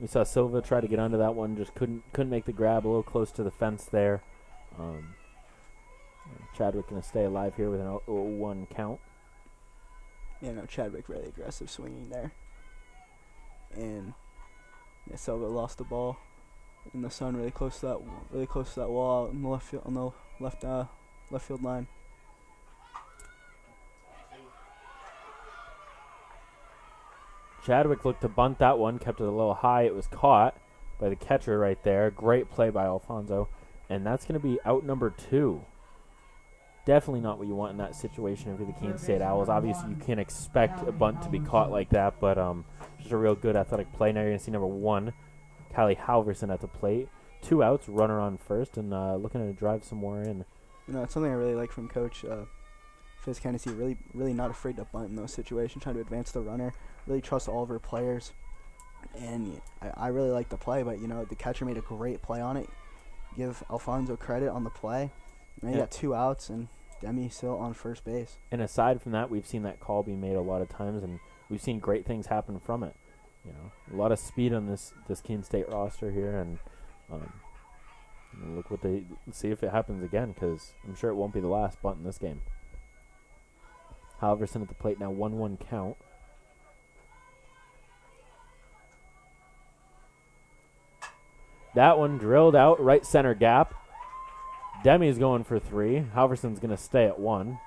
We saw Silva try to get under that one. Just couldn't make the grab. A little close to the fence there. Chadwick going to stay alive here with an 0-1 count. Yeah, no, Chadwick really aggressive swinging there. And yeah, Silva lost the ball in the sun really close to that wall out in the left field, on the left field line. Chadwick looked to bunt that one, kept it a little high. It was caught by the catcher right there. Great play by Alfonso. And that's going to be out number 2. Definitely not what you want in that situation if you're the Keene State Owls. Obviously, you can't expect a bunt to be caught like that, but just a real good athletic play. Now you're going to see number 1, Callie Halverson at the plate. 2 outs, runner on first, and looking to drive some more in. You know, it's something I really like from Coach Fizz Kennedy. Really not afraid to bunt in those situations, trying to advance the runner. Really trust all of her players. And I really like the play, but, you know, the catcher made a great play on it. Give Alfonso credit on the play. And he got 2 outs, and Demi still on first base. And aside from that, we've seen that call be made a lot of times, and we've seen great things happen from it. You know, a lot of speed on this Keene State roster here, and look what see if it happens again, because I'm sure it won't be the last bunt in this game. Halverson at the plate now, 1-1 count. That one drilled out right center gap. Demi's going for 3. Halverson's going to stay at 1.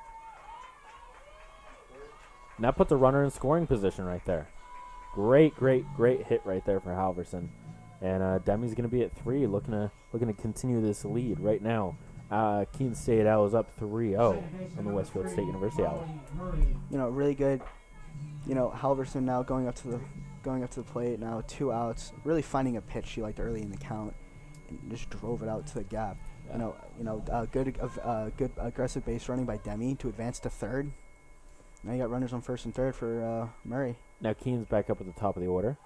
And that puts a runner in scoring position right there. Great hit right there for Halverson. And Demi's going to be at 3, looking to continue this lead right now. Keene State Owls up 3-0 on the Westfield State University Owls. You know, really good. You know, Halverson now going up to the plate now, 2 outs. Really finding a pitch she liked early in the count, and just drove it out to the gap. Yeah. Good aggressive base running by Demi to advance to third. Now you got runners on first and third for Murray. Now Keene's back up at the top of the order.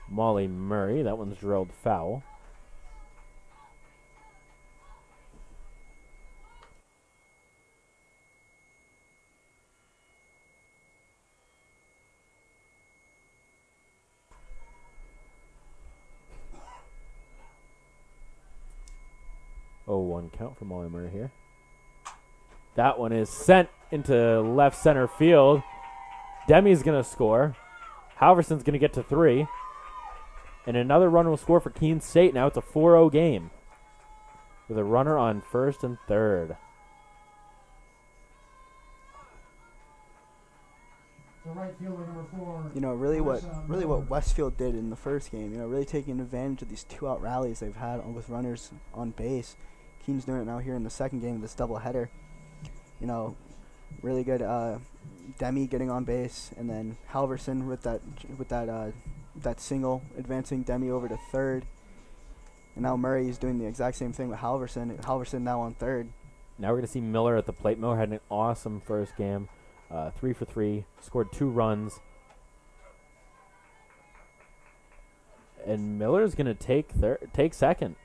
Molly Murray, that one's drilled foul. Oh, 1 count for Molly Murray here. That one is sent into left center field. Demi's going to score. Halverson's going to get to 3. And another runner will score for Keene State. Now it's a 4-0 game with a runner on first and third. You know, really what Westfield did in the first game, you know, really taking advantage of these 2-out rallies they've had with runners on base. Keene's doing it now here in the second game of this doubleheader. You know, really good Demi getting on base, and then Halverson with that single, advancing Demi over to third. And now Murray is doing the exact same thing with Halverson. Halverson now on third. Now we're going to see Miller at the plate. Miller had an awesome first game. 3 for 3, scored 2 runs. And Miller's going to take second.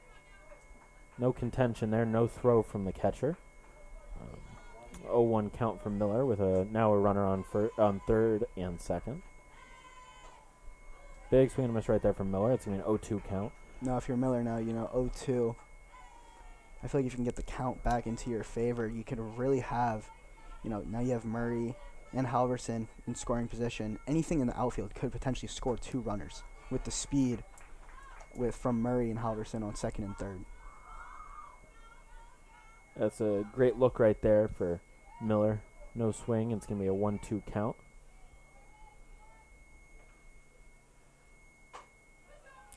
No contention there, no throw from the catcher. 0-1 count from Miller with now a runner on third and second. Big swing and a miss right there from Miller. It's going to be an 0-2 count. Now if you're Miller now, 0-2. I feel like if you can get the count back into your favor, you could really have, now you have Murray and Halverson in scoring position. Anything in the outfield could potentially score 2 runners with the speed from Murray and Halverson on second and third. That's a great look right there for Miller. No swing. It's going to be a 1-2 count.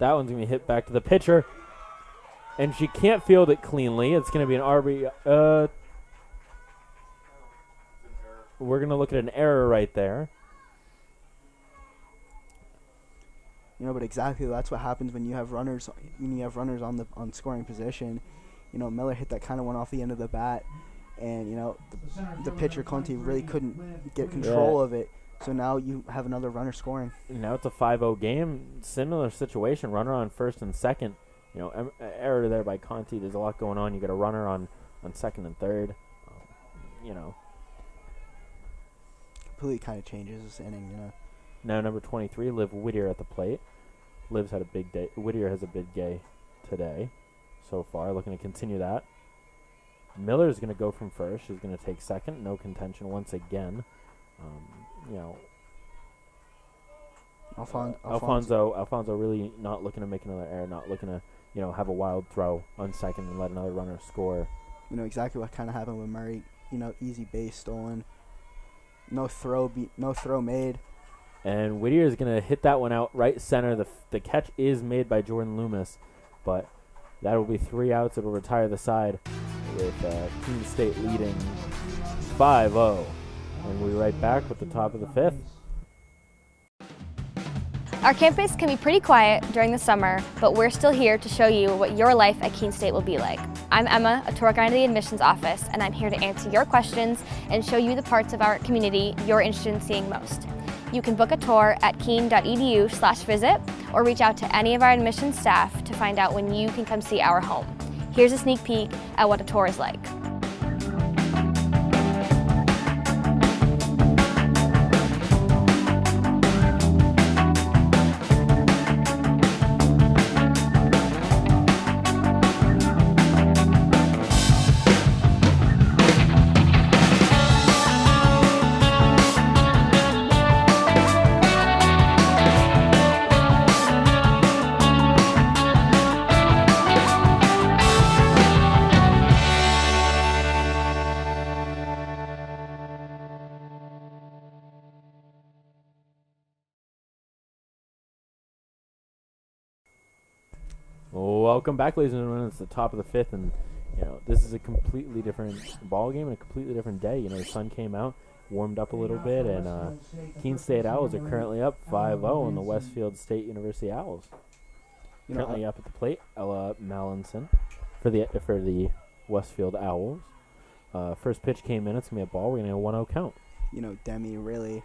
That one's going to be hit back to the pitcher. And she can't field it cleanly. It's going to be an RB. We're going to look at an error right there. But exactly that's what happens when you have runners. When you have runners on scoring position. Miller hit that kind of one off the end of the bat, and the pitcher Conti really couldn't get control of it. So now you have another runner scoring. Now it's a 5-0 game. Similar situation. Runner on first and second. Error there by Conti. There's a lot going on. You got a runner on second and third. Completely kind of changes this inning. Now number 23, Liv Whittier at the plate. Liv's had a big day. Whittier has a big day today so far. Looking to continue that. Miller's going to go from first. She's going to take second. No contention once again. Alfonso really not looking to make another error. Not looking to have a wild throw on second and let another runner score. Exactly what kind of happened with Murray. Easy base stolen. No throw made. And Whittier is going to hit that one out right center. The catch is made by Jordan Loomis, but that will be 3 outs. It will retire the side with Keene State leading 5-0. And we'll be right back with the top of the 5th. Our campus can be pretty quiet during the summer, but we're still here to show you what your life at Keene State will be like. I'm Emma, a tour guide at the admissions office, and I'm here to answer your questions and show you the parts of our community you're interested in seeing most. You can book a tour at keene.edu/visit or reach out to any of our admissions staff to find out when you can come see our home. Here's a sneak peek at what a tour is like. Welcome back, ladies and gentlemen. It's the top of the 5th, and this is a completely different ball game and a completely different day. The sun came out, warmed up a little bit, and Keene State Owls are currently up 5-0 on the Westfield State University Owls. Currently up at the plate, Ella Mallinson for the Westfield Owls. First pitch came in. It's gonna be a ball. We're gonna get a 1-0 count. Demi really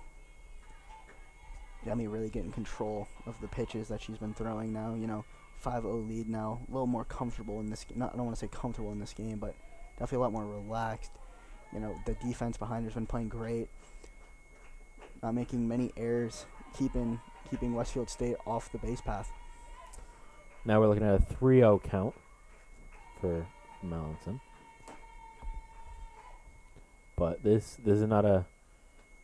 getting control of the pitches that she's been throwing now. 5-0 lead now, a little more comfortable in this game. I don't want to say comfortable in this game, but definitely a lot more relaxed. The defense behind her's been playing great, not making many errors, keeping Westfield State off the base path. Now we're looking at a 3-0 count for Mallinson. But this is not a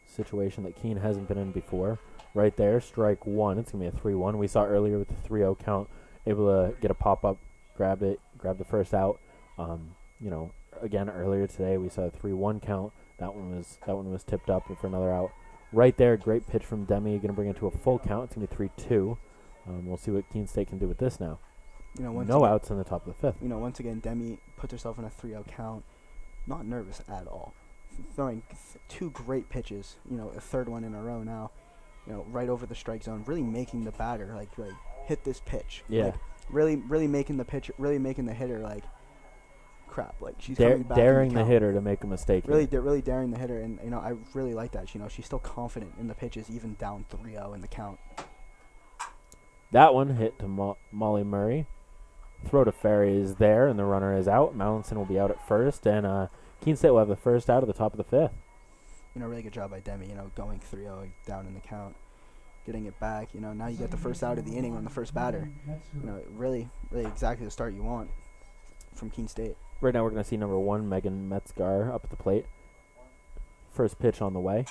situation that Keene hasn't been in before. Right there, strike one. It's going to be a 3-1. We saw earlier with the 3-0 count, able to get a pop-up, grab the first out. Again, earlier today we saw a 3-1 count. That one was tipped up for another out. Right there, great pitch from Demi. Going to bring it to a full count. It's going to be 3-2. We'll see what Keene State can do with this now. No outs in the top of the 5th. Once again, Demi puts herself in a 3-0 count. Not nervous at all. Throwing 2 great pitches. A third one in a row now. Right over the strike zone. Really making the batter like hit this pitch. Yeah. really making the pitcher, really making the hitter like crap. Like she's coming back daring the hitter to make a mistake. Really daring the hitter, and I really like that. She's still confident in the pitches, even down 3-0 in the count. That one hit to Molly Murray. Throw to Ferry is there, and the runner is out. Mallinson will be out at first, and Keene State will have the first out of the top of the fifth. Really good job by Demi. Going 3-0 down in the count, getting it back. Now you get the first out of the inning on the first batter. Really exactly the start you want from Keene State. Right now we're going to see number 1, Megan Metzgar, up at the plate. First pitch on the way.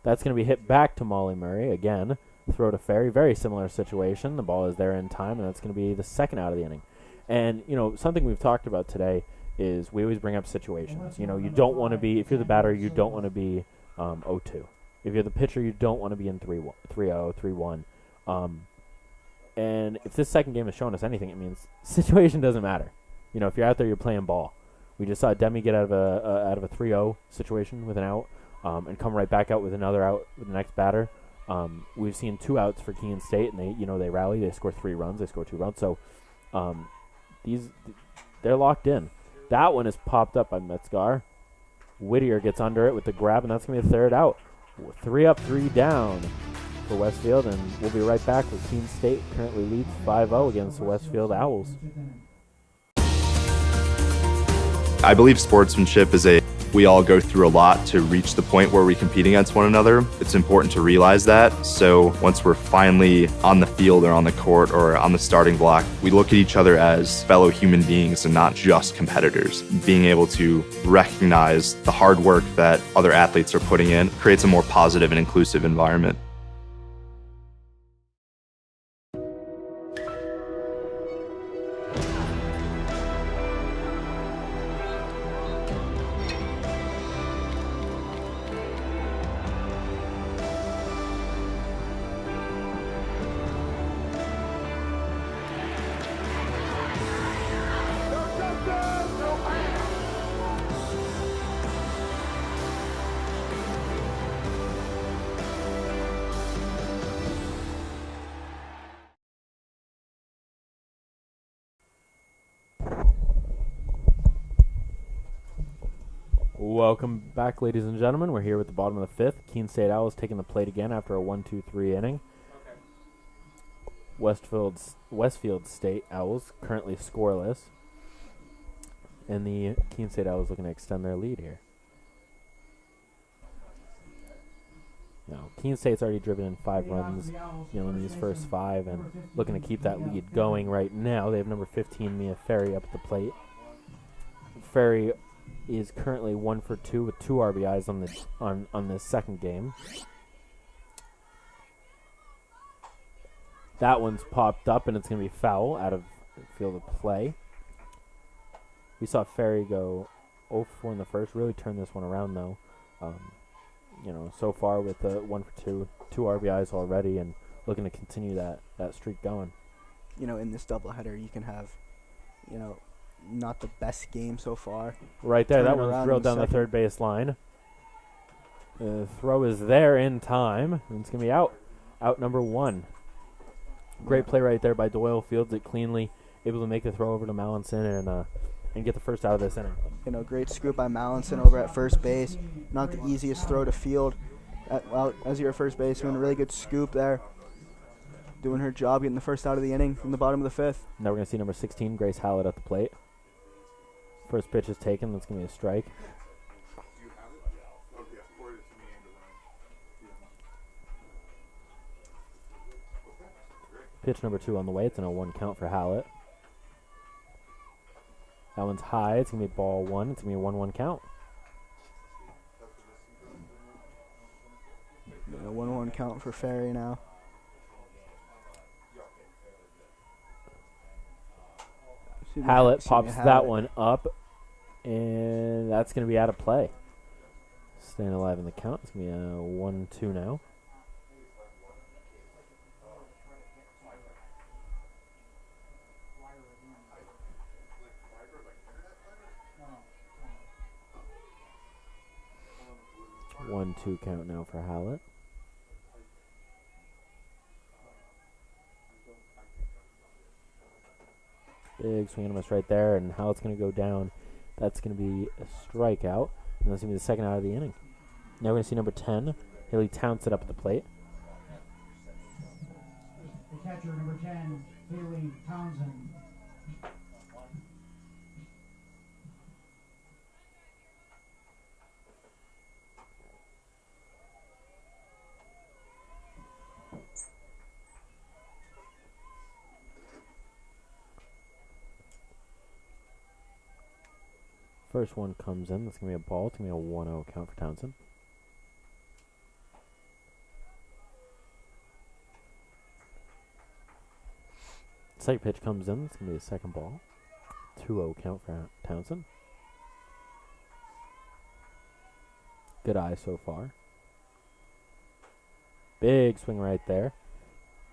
That's going to be hit back to Molly Murray again. Throw to Ferry, very similar situation. The ball is there in time, and that's going to be the second out of the inning. And, something we've talked about today is we always bring up situations. You don't want to be, if you're the batter, you don't want to be 0-2. If you're the pitcher, you don't want to be in 3-0, 3-1. And if this second game has shown us anything, it means situation doesn't matter. If you're out there, you're playing ball. We just saw Demi get out of a 3-0 situation with an out, and come right back out with another out with the next batter. We've seen 2 outs for Keene State, and they rally. They score 3 runs. They score 2 runs. So they're locked in. That one is popped up by Metzgar. Whittier gets under it with the grab, and that's going to be the third out. 3 up, 3 down for Westfield, and we'll be right back with Keene State currently leads 5-0 against the Westfield Owls. I believe sportsmanship is we all go through a lot to reach the point where we compete against one another. It's important to realize that. So once we're finally on the field or on the court or on the starting block, we look at each other as fellow human beings and not just competitors. Being able to recognize the hard work that other athletes are putting in creates a more positive and inclusive environment. Welcome back, ladies and gentlemen. We're here with the bottom of the fifth. Keene State Owls taking the plate again after a 1-2-3 inning. Westfield State Owls currently scoreless. And the Keene State Owls looking to extend their lead here. Keene State's already driven in 5 runs, in these first 5, and looking to keep that lead going right now. They have number 15, Mia Ferry, up at the plate. Ferry is currently 1 for 2 with 2 RBIs on this second game. That one's popped up, and it's going to be foul out of field of play. We saw Ferry go 0 for 4 in the first, really turn this one around, though. So far with the 1 for 2 RBIs already, and looking to continue that streak going. In this doubleheader, you can have, not the best game so far. Right there, that one's drilled down the third base line. The throw is there in time, and it's going to be out. Out number 1. Great play right there by Doyle. Fields it cleanly, able to make the throw over to Mallinson and get the first out of this inning. Great scoop by Mallinson over at first base. Not the easiest throw to field as your first baseman. Really good scoop there. Doing her job, getting the first out of the inning from the bottom of the 5th. Now we're going to see number 16, Grace Hallett, at the plate. First pitch is taken. That's going to be a strike. Pitch number 2 on the way. It's an 0-1 count for Hallett. That one's high. It's going to be ball 1. It's going to be a 1-1 count. A 1-1 count for Ferry now. Hallett pops that one up, and that's going to be out of play. Staying alive in the count. It's going to be a 1-2 now. One, 2 count now for Hallett. Big swing and a miss right there, and how it's going to go down, that's going to be a strikeout, and that's going to be the second out of the inning. Now we're going to see number 10, Haley Townsend up at the plate. The catcher, number 10, Haley Townsend. First one comes in. That's going to be a ball. It's going to be a 1-0 count for Townsend. Second pitch comes in. It's going to be a second ball. 2-0 count for Townsend. Good eye so far. Big swing right there.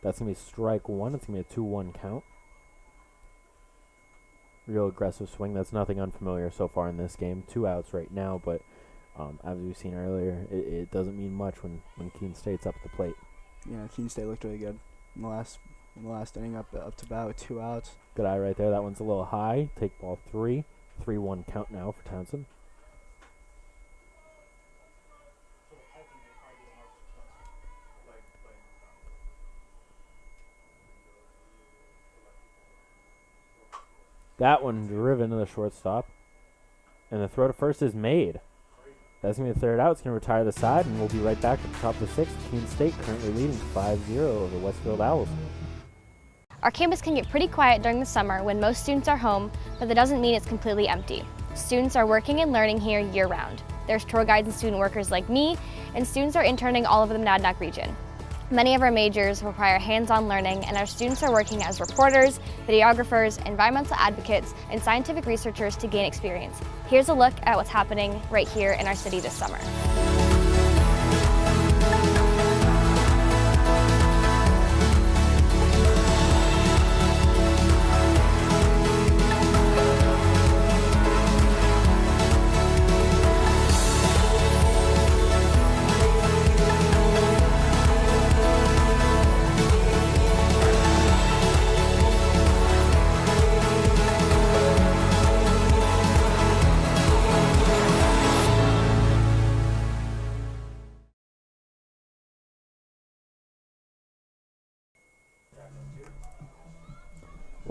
That's going to be strike one. It's going to be a 2-1 count. Real aggressive swing. That's nothing unfamiliar so far in this game. 2 outs right now, but as we've seen earlier, it doesn't mean much when Keene State's up at the plate. Yeah, Keene State looked really good in the last inning, up to bat with 2 outs. Good eye right there. That one's a little high. Take ball 3. 3-1 count now for Townsend. That one driven to the shortstop. And the throw to first is made. That's going to be the third out. It's going to retire the side, and we'll be right back at the top of the 6th. Keene State currently leading 5-0 over Westfield Owls. Our campus can get pretty quiet during the summer when most students are home, but that doesn't mean it's completely empty. Students are working and learning here year-round. There's tour guides and student workers like me, and students are interning all over the Monadnock region. Many of our majors require hands-on learning, and our students are working as reporters, videographers, environmental advocates, and scientific researchers to gain experience. Here's a look at what's happening right here in our city this summer.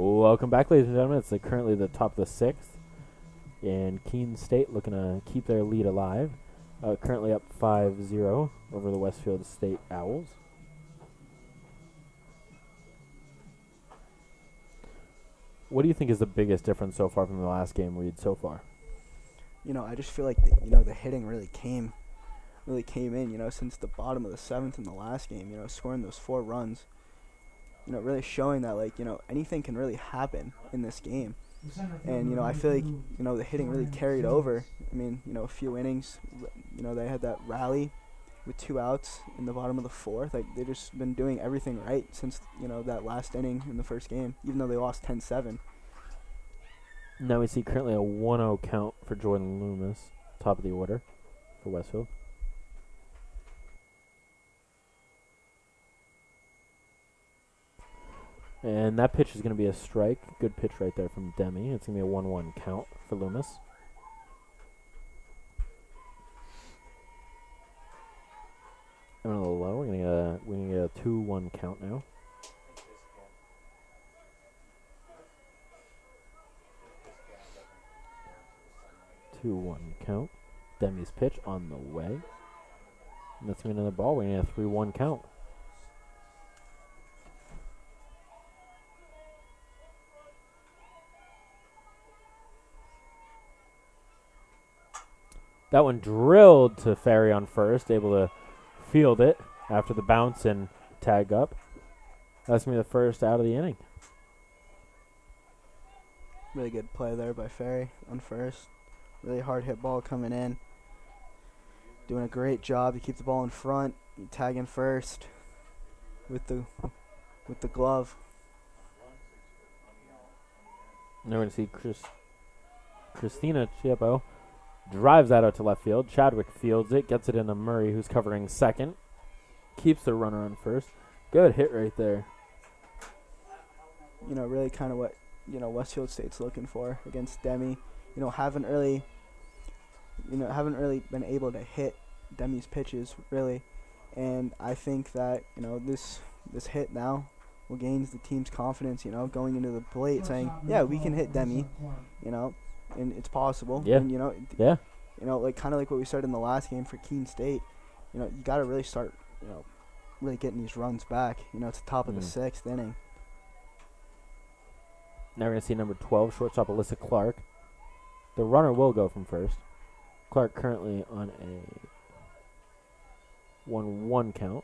Welcome back, ladies and gentlemen. It's currently the top of the 6th, and Keene State looking to keep their lead alive. Currently up 5-0 over the Westfield State Owls. What do you think is the biggest difference so far from the last game read so far? I just feel like the hitting really came in. Since the bottom of the 7th in the last game. Scoring those 4 runs. Really showing that, anything can really happen in this game. And, I feel like, the hitting really carried over. I mean, a few innings, they had that rally with 2 outs in the bottom of the 4th. They've just been doing everything right since, that last inning in the first game, even though they lost 10-7. Now we see currently a 1-0 count for Jordan Loomis, top of the order for Westfield. And that pitch is going to be a strike. Good pitch right there from Demi. It's going to be a 1-1 count for Loomis. And a little low. We're going to get a 2-1 count now. Count. Demi's pitch on the way. And that's going to be another ball. We're going to get a 3-1 count. That one drilled to Ferry on first, able to field it after the bounce and tag up. That's going to be the first out of the inning. Really good play there by Ferry on first. Really hard hit ball coming in. Doing a great job. You keep the ball in front. You tag in first with the glove. Now we're going to see Christina Chiappo. Drives that out to left field. Chadwick fields it, gets it into Murray, who's covering second. Keeps the runner on first. Good hit right there. Really kind of what Westfield State's looking for against Demi. Haven't really been able to hit Demi's pitches really, and I think that this hit now will gain the team's confidence. Going into the plate saying, yeah, we can hit Demi, and it's possible. Yeah. And, yeah. Like kind of like what we started in the last game for Keene State. You got to really start, really getting these runs back. It's the top of the 6th inning. Now we're going to see number 12, shortstop Alyssa Clark. The runner will go from first. Clark currently on a 1-1 count.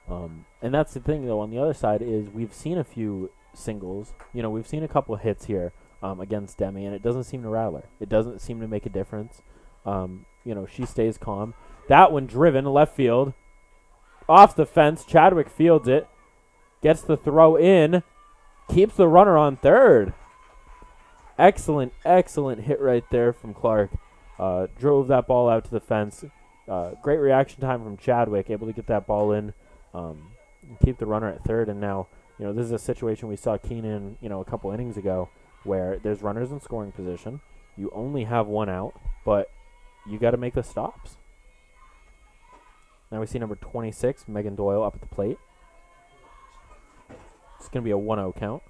And that's the thing, though, on the other side is we've seen a few singles. We've seen a couple of hits here against Demi, and it doesn't seem to rattle her. It doesn't seem to make a difference. She stays calm. That one driven left field. Off the fence. Chadwick fields it. Gets the throw in. Keeps the runner on third. Excellent hit right there from Clark. Drove that ball out to the fence. Great reaction time from Chadwick, able to get that ball in, and keep the runner at third. And now, this is a situation we saw Keene in, a couple innings ago, where there's runners in scoring position. You only have one out, but you got to make the stops. Now we see number 26, Megan Doyle, up at the plate. It's going to be a 1-0 count.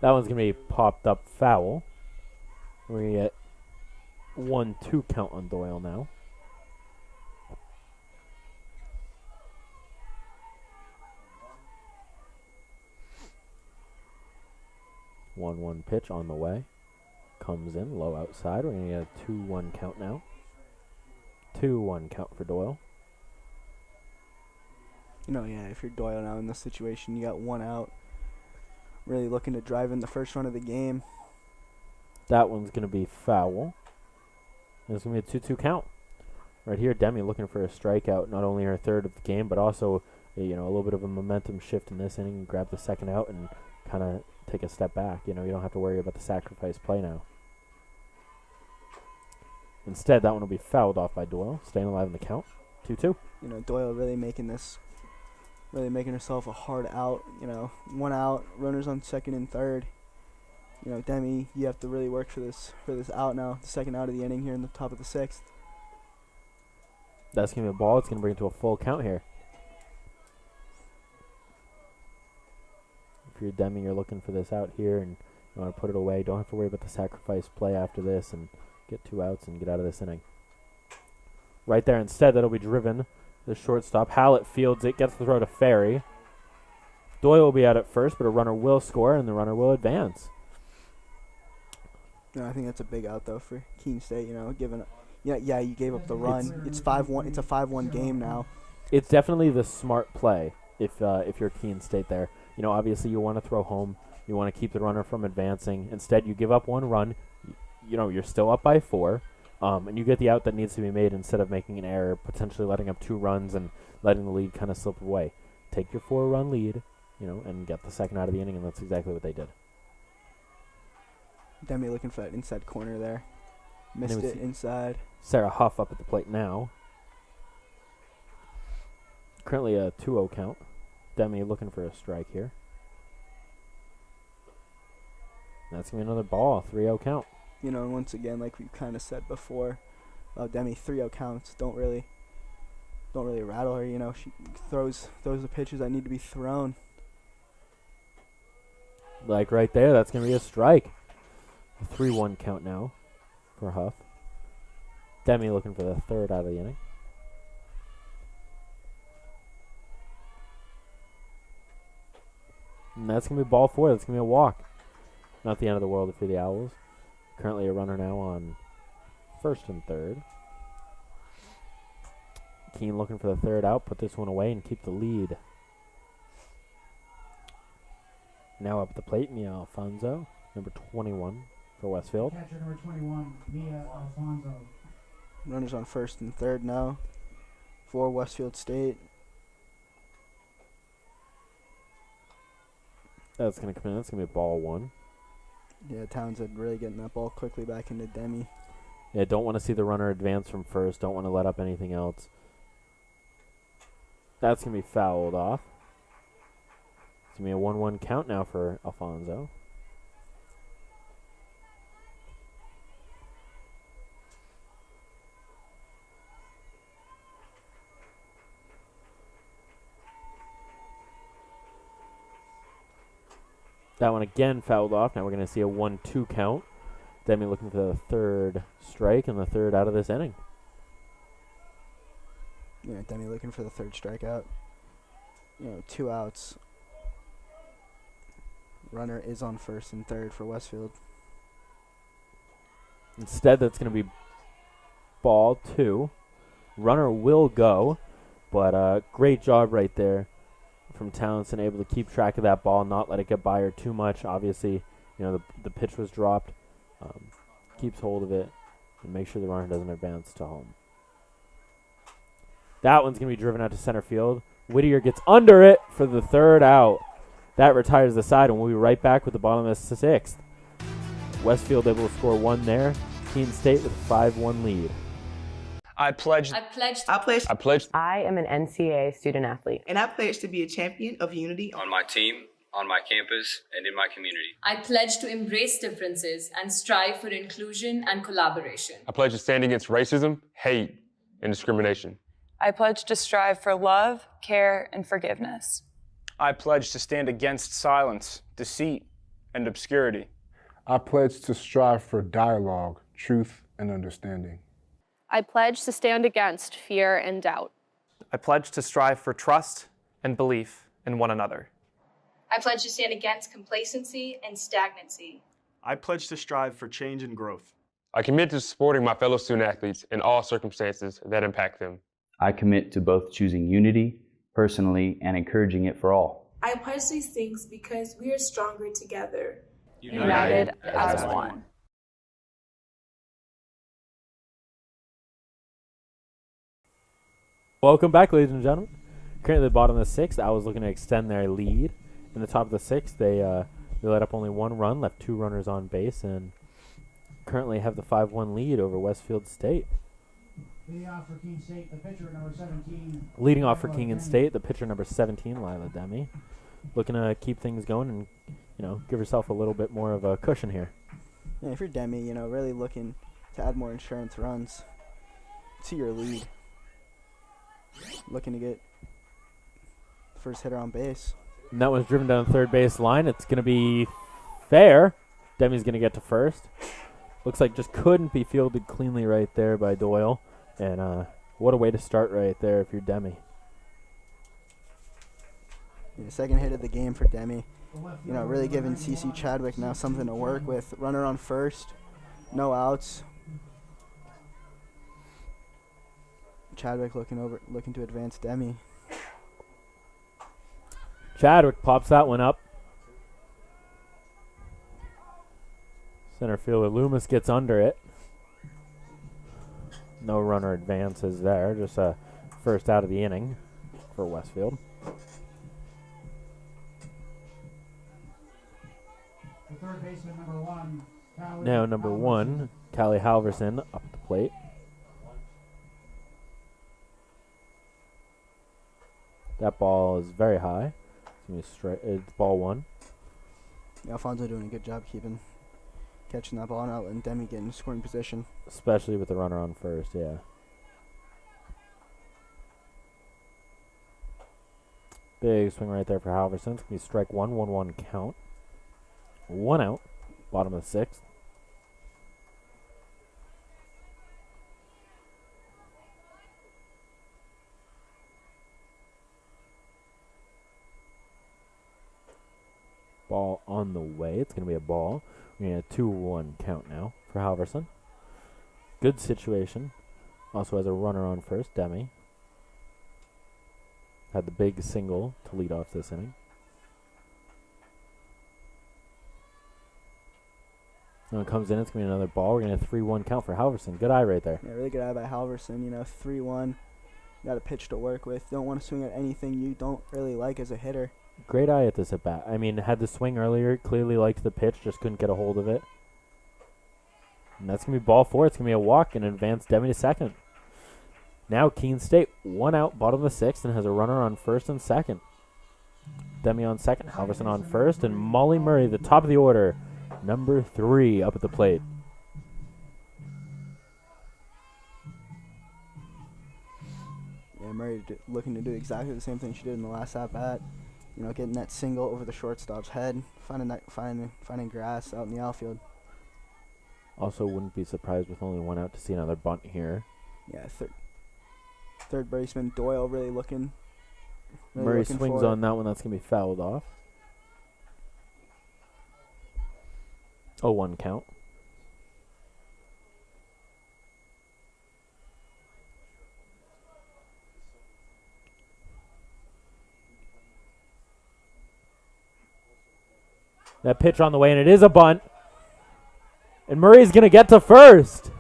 That one's going to be popped up foul. We're going to get 1-2 count on Doyle now. One pitch on the way. Comes in, low outside. We're going to get a 2-1 count now. 2-1 count for Doyle. If you're Doyle now in this situation, you got one out. Really looking to drive in the first run of the game. That one's going to be foul. And it's going to be a 2-2 count. Right here, Demi looking for a strikeout, not only her third of the game, but also a little bit of a momentum shift in this inning and grab the second out and kind of take a step back. You don't have to worry about the sacrifice play now. Instead, that one will be fouled off by Doyle, staying alive in the count. 2-2. Doyle really making herself a hard out. One out, runners on second and third. Demi, you have to really work for this out now. The second out of the inning here in the top of the 6th. That's going to be a ball. It's going to bring it to a full count here. If you're Demi, you're looking for this out here and you want to put it away. Don't have to worry about the sacrifice play after this and get 2 outs and get out of this inning. Right there, instead, that'll be driven. The shortstop, Hallett fields it, gets the throw to Ferry. Doyle will be out at first, but a runner will score and the runner will advance. I think that's a big out though for Keene State. Given, you gave up the run. It's 5-1. It's a 5-1 game now. It's definitely the smart play if you're Keene State there. Obviously you want to throw home. You want to keep the runner from advancing. Instead, you give up one run. You're still up by 4. And you get the out that needs to be made instead of making an error, potentially letting up 2 runs and letting the lead kind of slip away. Take your 4-run lead, and get the second out of the inning, and that's exactly what they did. Demi looking for that inside corner there. Missed it inside. Sarah Huff up at the plate now. Currently a 2-0 count. Demi looking for a strike here. That's going to be another ball, 3-0 count. And once again, like we kind of said before, Demi 3-0 counts don't really rattle her. She throws the pitches that need to be thrown. Like right there, that's going to be a strike. A 3-1 count now for Huff. Demi looking for the third out of the inning. And that's going to be ball 4. That's going to be a walk. Not the end of the world if you're the Owls. Currently a runner now on first and third. Keene looking for the third out. Put this one away and keep the lead. Now up at the plate, Mia Alfonso, number 21 for Westfield. Catcher number 21, Mia Alfonso. Runners on first and third now for Westfield State. That's going to come in. That's going to be ball 1. Yeah, Townsend really getting that ball quickly back into Demi. Yeah, don't want to see the runner advance from first. Don't want to let up anything else. That's going to be fouled off. It's going to be a 1-1 count now for Alfonso. That one again fouled off. Now we're going to see a 1-2 count. Demi looking for the third strike and the third out of this inning. Yeah, Demi looking for the third strikeout. 2 outs. Runner is on first and third for Westfield. Instead, that's going to be ball 2. Runner will go, but great job right there from Townsend, able to keep track of that ball, not let it get by her too much. Obviously, the pitch was dropped. Keeps hold of it and make sure the runner doesn't advance to home. That one's going to be driven out to center field. Whittier gets under it for the third out. That retires the side, and we'll be right back with the bottom of the 6th. Westfield able to score 1 there. Keene State with a 5-1 lead. I pledge. I am an NCAA student athlete. And I pledge to be a champion of unity On my team, on my campus, and in my community. I pledge to embrace differences and strive for inclusion and collaboration. I pledge to stand against racism, hate, and discrimination. I pledge to strive for love, care, and forgiveness. I pledge to stand against silence, deceit, and obscurity. I pledge to strive for dialogue, truth, and understanding. I pledge to stand against fear and doubt. I pledge to strive for trust and belief in one another. I pledge to stand against complacency and stagnancy. I pledge to strive for change and growth. I commit to supporting my fellow student athletes in all circumstances that impact them. I commit to both choosing unity personally and encouraging it for all. I pledge these things because we are stronger together. United as one. Welcome back, ladies and gentlemen. Currently at the bottom of the 6th, I was looking to extend their lead. In the top of the 6th, they let up only 1 run, left 2 runners on base, and currently have the 5-1 lead over Westfield State. Leading off for Keene State, the pitcher number 17. Leading off for Keene State, the pitcher number 17, Lila Demi. Looking to keep things going and, give herself a little bit more of a cushion here. Yeah, if you're Demi, really looking to add more insurance runs to your lead. Looking to get first hitter on base. And that one's driven down the third base line. It's going to be fair. Demi's going to get to first. Looks like just couldn't be fielded cleanly right there by Doyle. And what a way to start right there if you're Demi. Yeah, second hit of the game for Demi. Really giving CC Chadwick now something to work with. Runner on first. No outs. Chadwick looking to advance Demi. Chadwick pops that one up. Center fielder Loomis gets under it. No runner advances there. Just a first out of the inning for Westfield. The third baseman, number 1. Now number 1, Callie Halverson up at the plate. That ball is very high. It's ball 1. Yeah, Alfonso doing a good job catching that ball and out letting Demi get in scoring position. Especially with the runner on first, yeah. Big swing right there for Halverson. It's going to be strike 1, 1-1 count. 1 out, bottom of the 6th. Ball on the way. It's going to be a ball. We're going to 2-1 count now for Halverson. Good situation. Also has a runner on first, Demi. Had the big single to lead off this inning. When it comes in, it's going to be another ball. We're going to 3-1 count for Halverson. Good eye right there. Yeah, really good eye by Halverson. 3-1. Got a pitch to work with. Don't want to swing at anything you don't really like as a hitter. Great eye at this at bat. I mean, had the swing earlier, clearly liked the pitch, just couldn't get a hold of it. And that's going to be ball 4. It's going to be a walk and advance Demi to second. Now Keene State 1 out, bottom of the 6th, and has a runner on first and second. Demi on second, Halverson on first, and Molly Murray, the top of the order, number 3, up at the plate. Yeah, Murray looking to do exactly the same thing she did in the last at-bat. You know, getting that single over the shortstop's head, finding grass out in the outfield. Also wouldn't be surprised with only 1 out to see another bunt here. Yeah, third baseman Doyle really looking. Murray swings on that one. That's going to be fouled off. 0-1 count. That pitch on the way, and it is a bunt. And Murray's going to get to first.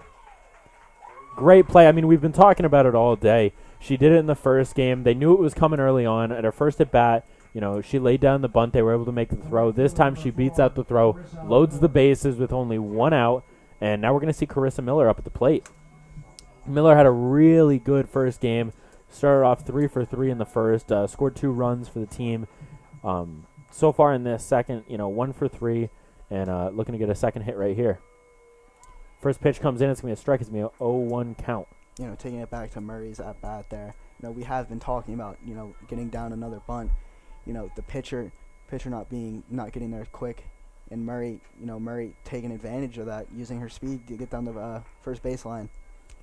Great play. I mean, we've been talking about it all day. She did it in the first game. They knew it was coming early on. At her first at bat, you know, she laid down the bunt. They were able to make the throw. This time she beats out the throw, loads the bases with only 1 out, and now we're going to see Carissa Miller up at the plate. Miller had a really good first game. Started off 3 for 3 in the first. Scored 2 runs for the team. So far in this second, 1 for 3, and looking to get a second hit right here. First pitch comes in. It's going to be a strike. It's going to be a 0-1 count. You know, taking it back to Murray's at bat there. You know, we have been talking about, getting down another bunt. You know, the pitcher not getting there quick, and Murray taking advantage of that, using her speed to get down the first baseline,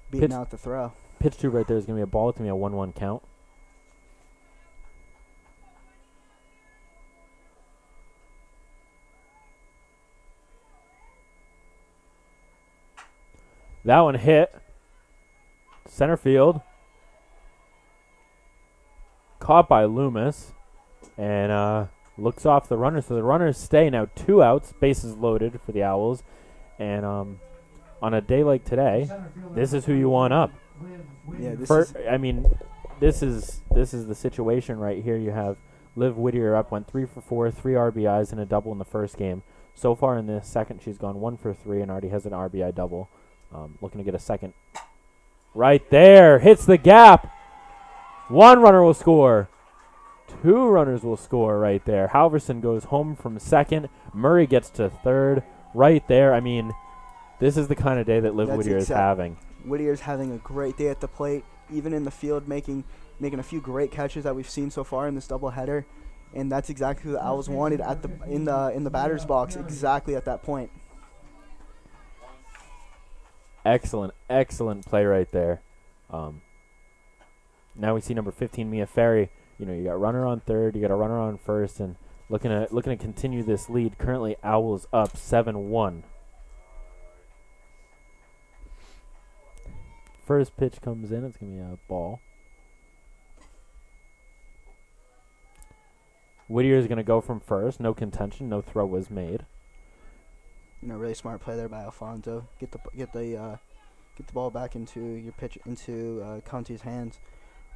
beating out the throw. Pitch 2 right there is going to be a ball. It's going to be a 1-1 count. That one hit. Center field. Caught by Loomis. And looks off the runner. So the runners stay now 2 outs. Bases loaded for the Owls. And on a day like today, this is who you want up. Yeah, this is the situation right here. You have Liv Whittier up, went 3 for 4, 3 RBIs and a double in the first game. So far in this second, she's gone 1 for 3 and already has an RBI double. Looking to get a second. Right there. Hits the gap. 1 runner will score. 2 runners will score right there. Halverson goes home from second. Murray gets to third. Right there. I mean, this is the kind of day that Liv Whittier is having. Whittier's having a great day at the plate, even in the field, making a few great catches that we've seen so far in this doubleheader. And that's exactly what the Owls wanted in the batter's box, exactly at that point. Excellent play right there. Now we see number 15, Mia Ferry. You got runner on third, you got a runner on first, and looking to continue this lead. Currently, Owls up 7-1. First pitch comes in. It's going to be a ball. Whittier is going to go from first. No contention. No throw was made. Really smart play there by Alfonso. Get the ball back into Conti's hands.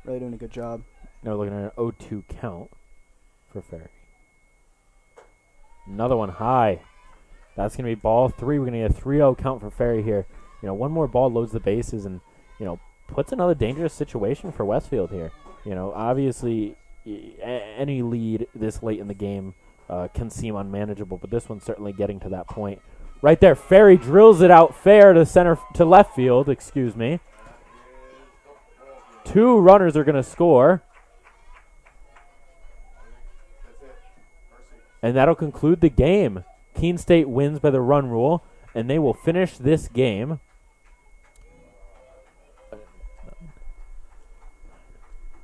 Really doing a good job. Now we're looking at an 0-2 count for Ferry. Another one high. That's going to be ball 3. We're going to get a 3-0 count for Ferry here. One more ball loads the bases and, puts another dangerous situation for Westfield here. Obviously, any lead this late in the game can seem unmanageable, but this one's certainly getting to that point. Right there, Ferry drills it out fair to left field, excuse me. 2 runners are going to score. And that'll conclude the game. Keene State wins by the run rule, and they will finish this game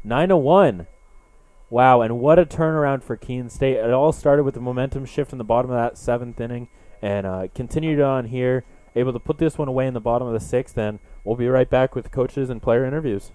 9-1. Wow, and what a turnaround for Keene State. It all started with the momentum shift in the bottom of that 7th inning and continued on here, able to put this one away in the bottom of the 6th, and we'll be right back with coaches and player interviews.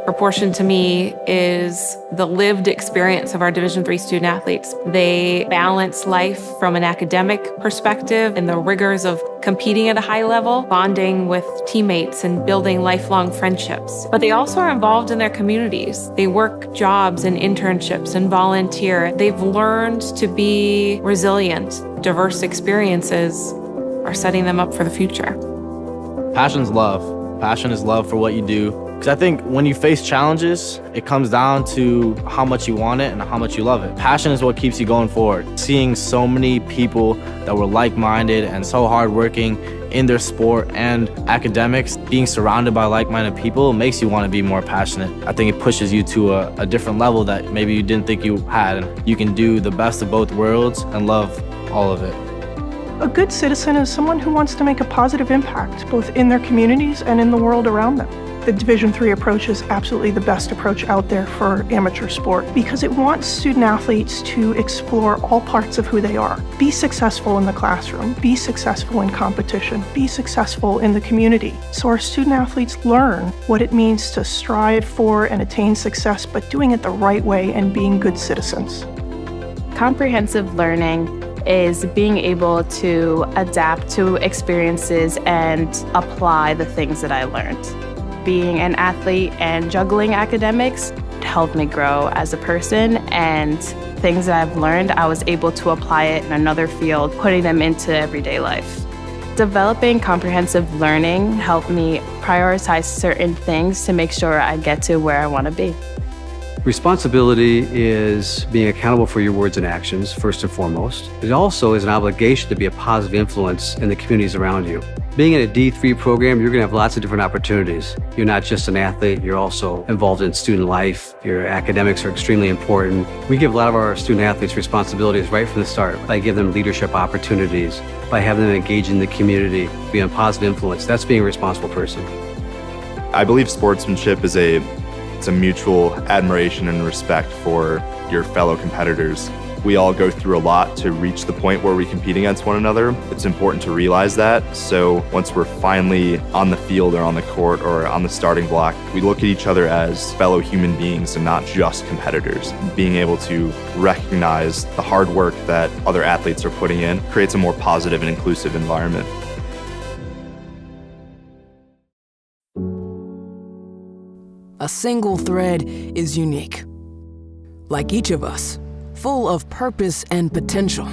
Proportion to me is the lived experience of our Division III student athletes. They balance life from an academic perspective and the rigors of competing at a high level, bonding with teammates and building lifelong friendships. But they also are involved in their communities. They work jobs and internships and volunteer. They've learned to be resilient. Diverse experiences are setting them up for the future. Passion's love. Passion is love for what you do. Because I think when you face challenges, it comes down to how much you want it and how much you love it. Passion is what keeps you going forward. Seeing so many people that were like-minded and so hardworking in their sport and academics, being surrounded by like-minded people makes you want to be more passionate. I think it pushes you to a different level that maybe you didn't think you had. You can do the best of both worlds and love all of it. A good citizen is someone who wants to make a positive impact, both in their communities and in the world around them. The Division III approach is absolutely the best approach out there for amateur sport because it wants student athletes to explore all parts of who they are. Be successful in the classroom, be successful in competition, be successful in the community. So our student athletes learn what it means to strive for and attain success, but doing it the right way and being good citizens. Comprehensive learning is being able to adapt to experiences and apply the things that I learned. Being an athlete and juggling academics helped me grow as a person, and things that I've learned, I was able to apply it in another field, putting them into everyday life. Developing comprehensive learning helped me prioritize certain things to make sure I get to where I want to be. Responsibility is being accountable for your words and actions, first and foremost. It also is an obligation to be a positive influence in the communities around you. Being in a D3 program, you're going to have lots of different opportunities. You're not just an athlete, you're also involved in student life. Your academics are extremely important. We give a lot of our student athletes responsibilities right from the start by giving them leadership opportunities, by having them engage in the community, being a positive influence. That's being a responsible person. I believe sportsmanship is a mutual admiration and respect for your fellow competitors. We all go through a lot to reach the point where we compete against one another. It's important to realize that. So once we're finally on the field or on the court or on the starting block, we look at each other as fellow human beings and not just competitors. Being able to recognize the hard work that other athletes are putting in creates a more positive and inclusive environment. A single thread is unique. Like each of us, full of purpose and potential.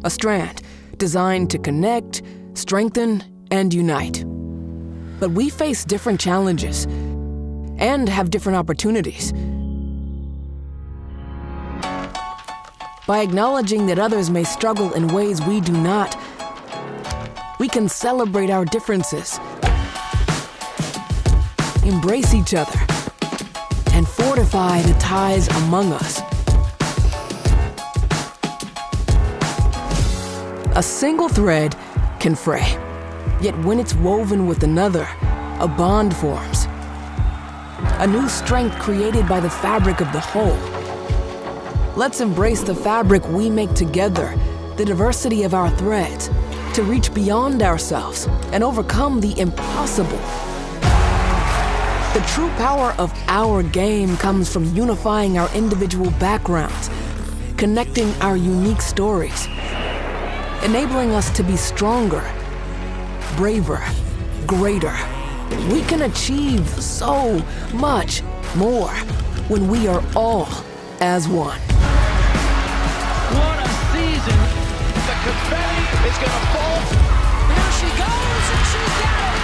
A strand designed to connect, strengthen, and unite. But we face different challenges and have different opportunities. By acknowledging that others may struggle in ways we do not, we can celebrate our differences, embrace each other, and fortify the ties among us. A single thread can fray, yet when it's woven with another, a bond forms. A new strength created by the fabric of the whole. Let's embrace the fabric we make together, the diversity of our threads, to reach beyond ourselves and overcome the impossible. The true power of our game comes from unifying our individual backgrounds, connecting our unique stories, enabling us to be stronger, braver, greater. We can achieve so much more when we are all as one. What a season! The confetti is going to fall. There she goes, and she's got it!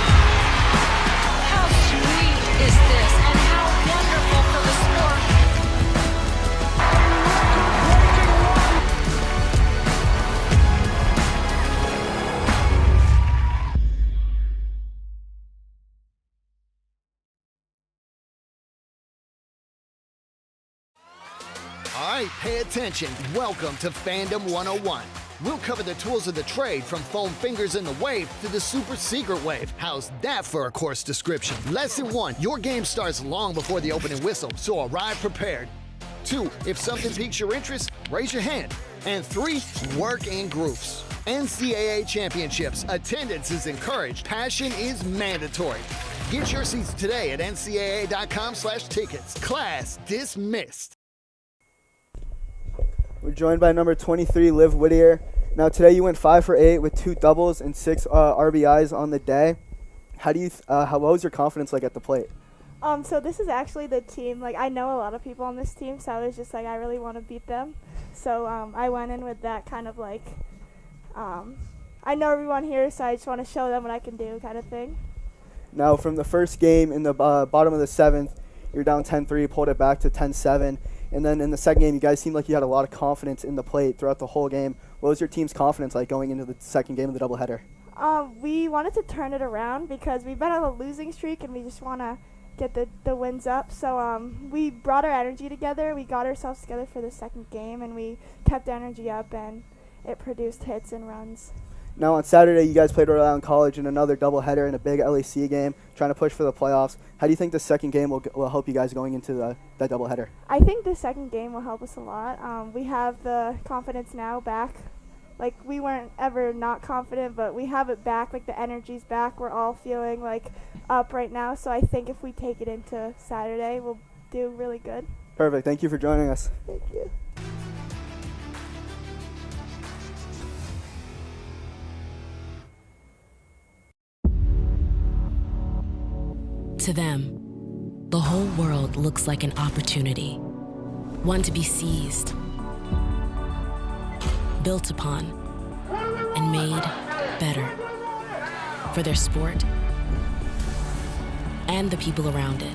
How sweet is this, and how wonderful for the sport! All right, pay attention. Welcome to Fandom 101. We'll cover the tools of the trade from foam fingers in the wave to the super secret wave. How's that for a course description? Lesson 1, your game starts long before the opening whistle, so arrive prepared. 2, if something piques your interest, raise your hand. And 3, work in groups. NCAA championships. Attendance is encouraged. Passion is mandatory. Get your seats today at ncaa.com/tickets. Class dismissed. We're joined by number 23, Liv Whittier. Now today you went 5 for 8 with 2 doubles and 6 RBIs on the day. What was your confidence like at the plate? So this is actually the team. Like, I know a lot of people on this team, so I was just like, I really want to beat them. So I went in with that kind of like, I know everyone here, so I just want to show them what I can do kind of thing. Now from the first game in the bottom of the 7th, you're down 10-3, pulled it back to 10-7. And then in the second game, you guys seemed like you had a lot of confidence in the plate throughout the whole game. What was your team's confidence like going into the second game of the doubleheader? We wanted to turn it around because we've been on a losing streak and we just want to get the wins up. So we brought our energy together. We got ourselves together for the second game, and we kept the energy up, and it produced hits and runs. Now on Saturday, you guys played Rhode Island College in another doubleheader in a big LAC game, trying to push for the playoffs. How do you think the second game will help you guys going into that doubleheader? I think the second game will help us a lot. We have the confidence now back. Like, we weren't ever not confident, but we have it back. Like, the energy's back. We're all feeling like up right now. So I think if we take it into Saturday, we'll do really good. Perfect. Thank you for joining us. Thank you. To them, the whole world looks like an opportunity, one to be seized, built upon, and made better for their sport and the people around it.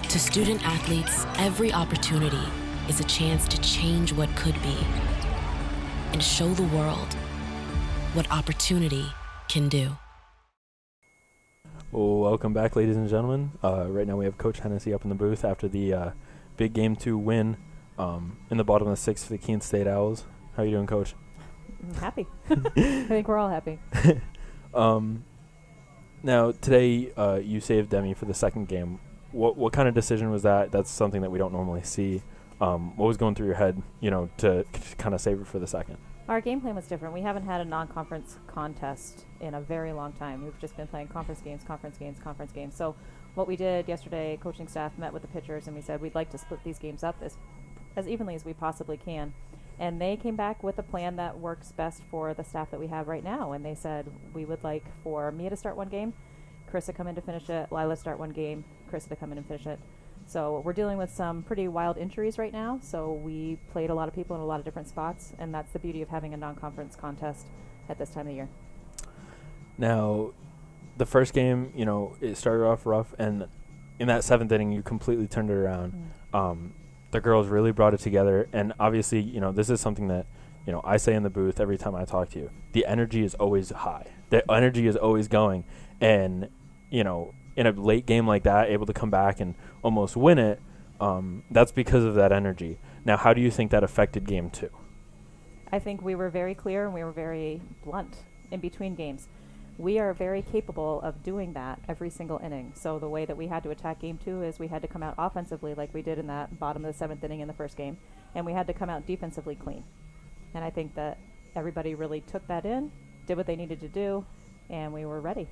To student athletes, every opportunity is a chance to change what could be and show the world what opportunity can do. Well, welcome back, ladies and gentlemen. Right now we have Coach Hennessy up in the booth after the big Game 2 win in the bottom of the 6th for the Keene State Owls. How are you doing, Coach? I'm happy. I think we're all happy. Now, today you saved Demi for the second game. What kind of decision was that? That's something that we don't normally see. What was going through your head, to kind of save her for the second? Our game plan was different. We haven't had a non-conference contest in a very long time. We've just been playing conference games. So what we did yesterday, coaching staff met with the pitchers, and we said we'd like to split these games up as evenly as we possibly can. And they came back with a plan that works best for the staff that we have right now. And they said we would like for Mia to start one game, Chris to come in to finish it, Lila start one game, Chris to come in and finish it. So we're dealing with some pretty wild injuries right now. So we played a lot of people in a lot of different spots, and that's the beauty of having a non-conference contest at this time of year. Now, the first game, it started off rough, and in that 7th inning, you completely turned it around. The girls really brought it together, and obviously, this is something that, I say in the booth every time I talk to you. The energy is always high. The energy is always going, and, in a late game like that, able to come back and almost win it, that's because of that energy. Now, how do you think that affected Game 2? I think we were very clear and we were very blunt in between games. We are very capable of doing that every single inning. So the way that we had to attack Game 2 is we had to come out offensively like we did in that bottom of the 7th inning in the first game, and we had to come out defensively clean. And I think that everybody really took that in, did what they needed to do, and we were ready.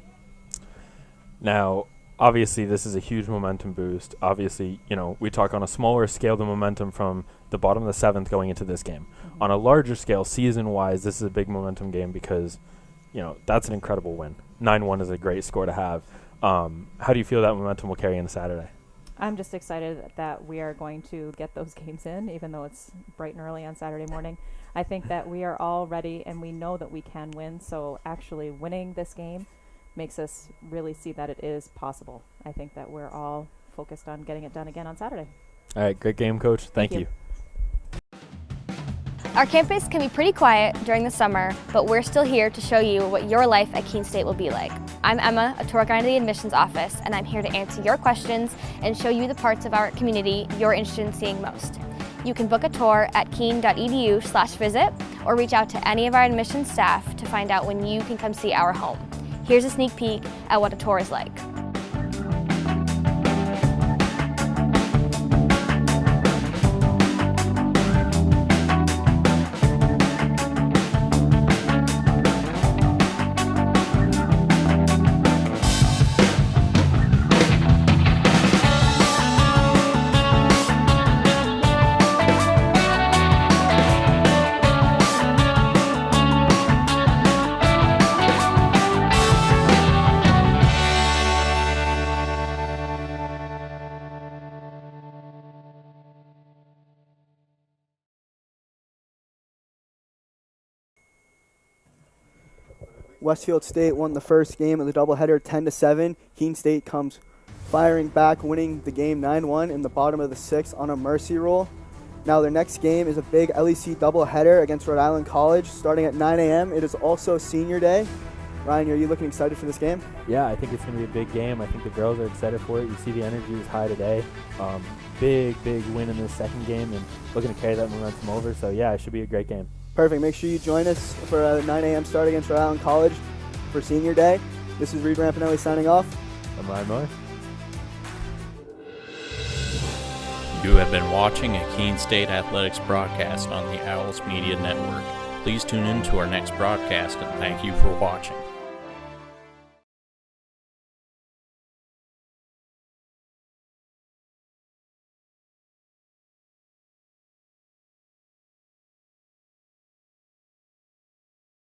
Now, obviously, this is a huge momentum boost. Obviously, we talk on a smaller scale, the momentum from the bottom of the 7th going into this game. Mm-hmm. On a larger scale, season-wise, this is a big momentum game because, that's an incredible win. 9-1 is a great score to have. How do you feel that momentum will carry into Saturday? I'm just excited that we are going to get those games in, even though it's bright and early on Saturday morning. I think that we are all ready, and we know that we can win, so actually winning this game makes us really see that it is possible. I think that we're all focused on getting it done again on Saturday. All right, great game, Coach. Thank you. Our campus can be pretty quiet during the summer, but we're still here to show you what your life at Keene State will be like. I'm Emma, a tour guide of the admissions office, and I'm here to answer your questions and show you the parts of our community you're interested in seeing most. You can book a tour at keene.edu/visit or reach out to any of our admissions staff to find out when you can come see our home. Here's a sneak peek at what a tour is like. Westfield State won the first game of the doubleheader 10-7. Keene State comes firing back, winning the game 9-1 in the bottom of the 6th on a mercy rule. Now their next game is a big LEC doubleheader against Rhode Island College starting at 9 a.m. It is also senior day. Ryan, are you looking excited for this game? Yeah, I think it's going to be a big game. I think the girls are excited for it. You see the energy is high today. Big win in this second game and looking to carry that momentum over. So, yeah, it should be a great game. Perfect. Make sure you join us for a 9 a.m. start against Rhode Island College for senior day. This is Reed Rampanelli signing off. I'm Ryan Miller. You have been watching a Keene State Athletics broadcast on the Owls Media Network. Please tune in to our next broadcast and thank you for watching.